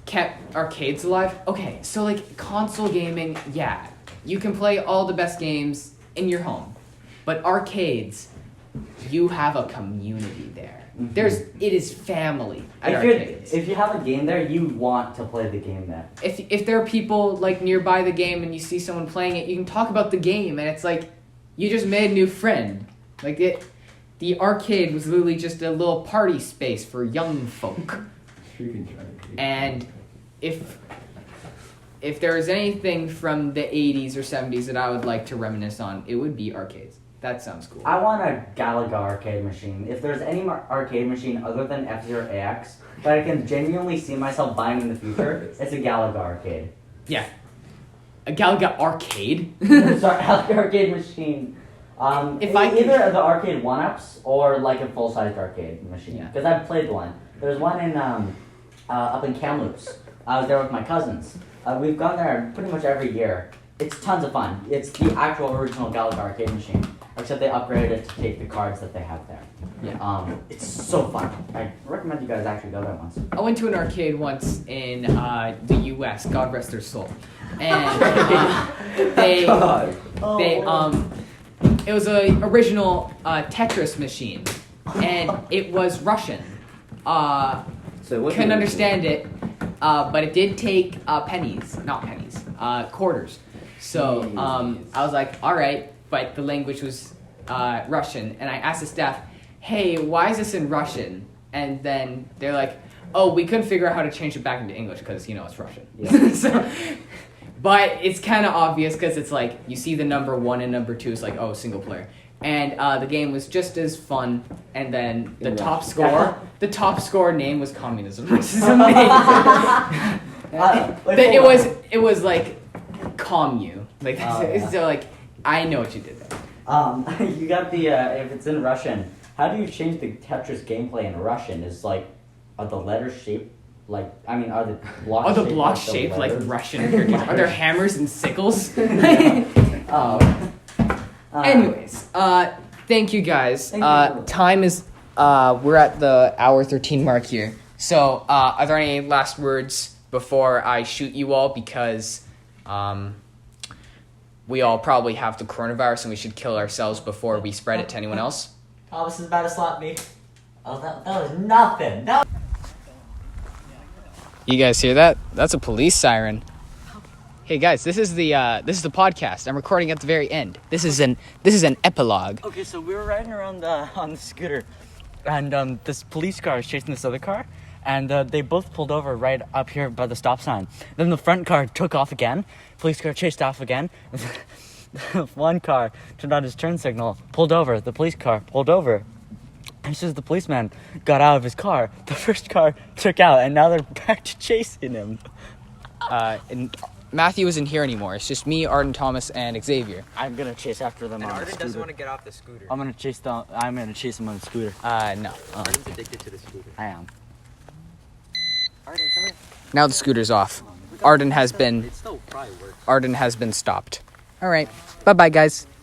kept arcades alive... Okay, so like console gaming, yeah. You can play all the best games in your home. But arcades, you have a community there. Mhm. It is family at If arcades. you have a game there, you want to play the game there. If there are people like nearby the game and you see someone playing it, you can talk about the game and it's like you just made a new friend. Like the arcade was literally just a little party space for young folk. And if there is anything from the 80s or 70s that I would like to reminisce on, it would be arcades. That sounds cool. I want a Galaga arcade machine. If there's any arcade machine other than F-Zero AX that I can genuinely see myself buying in the future, it's a Galaga arcade. Yeah. A Galaga arcade? Sorry, arcade machine. If I could- either the arcade one-ups or like a full-sized arcade machine. Yeah. Because I've played one. There's one in up in Kamloops. I was there with my cousins. We've gone there pretty much every year. It's tons of fun. It's the actual original Galaga arcade machine, except they upgraded it to take the cards that they have there. Yeah. It's so fun. I recommend you guys actually go there once. I went to an arcade once in the U.S. God rest their soul, and they it was a original Tetris machine, and it was Russian. So what Couldn't understand it, but it did take quarters. So I was like, all right, but the language was Russian, and I asked the staff, hey, why is this in Russian? And then they're like, oh, we couldn't figure out how to change it back into English because, it's Russian. Yeah. So, but it's kind of obvious because it's like, you see the number 1 and number 2, it's like, oh, single player. And the game was just as fun, and then the In top Russian. score, the top score name was communism, which is amazing. Wait, But hold on. it was like commu. Like Oh, yeah. so like I know what you did there. You got the if it's in Russian, how do you change the Tetris gameplay in Russian? Are the letters shaped like are the blocks Are the shaped blocks the shaped like letters? Russian characters? Are there hammers and sickles? Anyways, thank you guys. Thank you. Time is we're at the hour 13 mark here. So are there any last words before I shoot you all, because we all probably have the coronavirus and we should kill ourselves before we spread it to anyone else? Thomas is about to slap me. Oh, that was nothing. You guys hear that? That's a police siren. Hey guys, this is the podcast. I'm recording at the very end. This is an epilogue. Okay, so we were riding around on the scooter, and this police car was chasing this other car, and they both pulled over right up here by the stop sign. Then the front car took off again. Police car chased off again. One car turned on his turn signal, pulled over. The police car pulled over. It's just the policeman got out of his car. The first car took out, and now they're back to chasing him. And Matthew isn't here anymore. It's just me, Arden, Thomas, and Xavier. I'm gonna chase after them And on a Arden scooter. doesn't want to get off the scooter. I'm gonna chase them on a scooter. No. Arden's addicted to the scooter. I am. Arden, come here. Now the scooter's off. Arden has been It still probably works. Arden has been stopped. All right. Bye-bye, guys.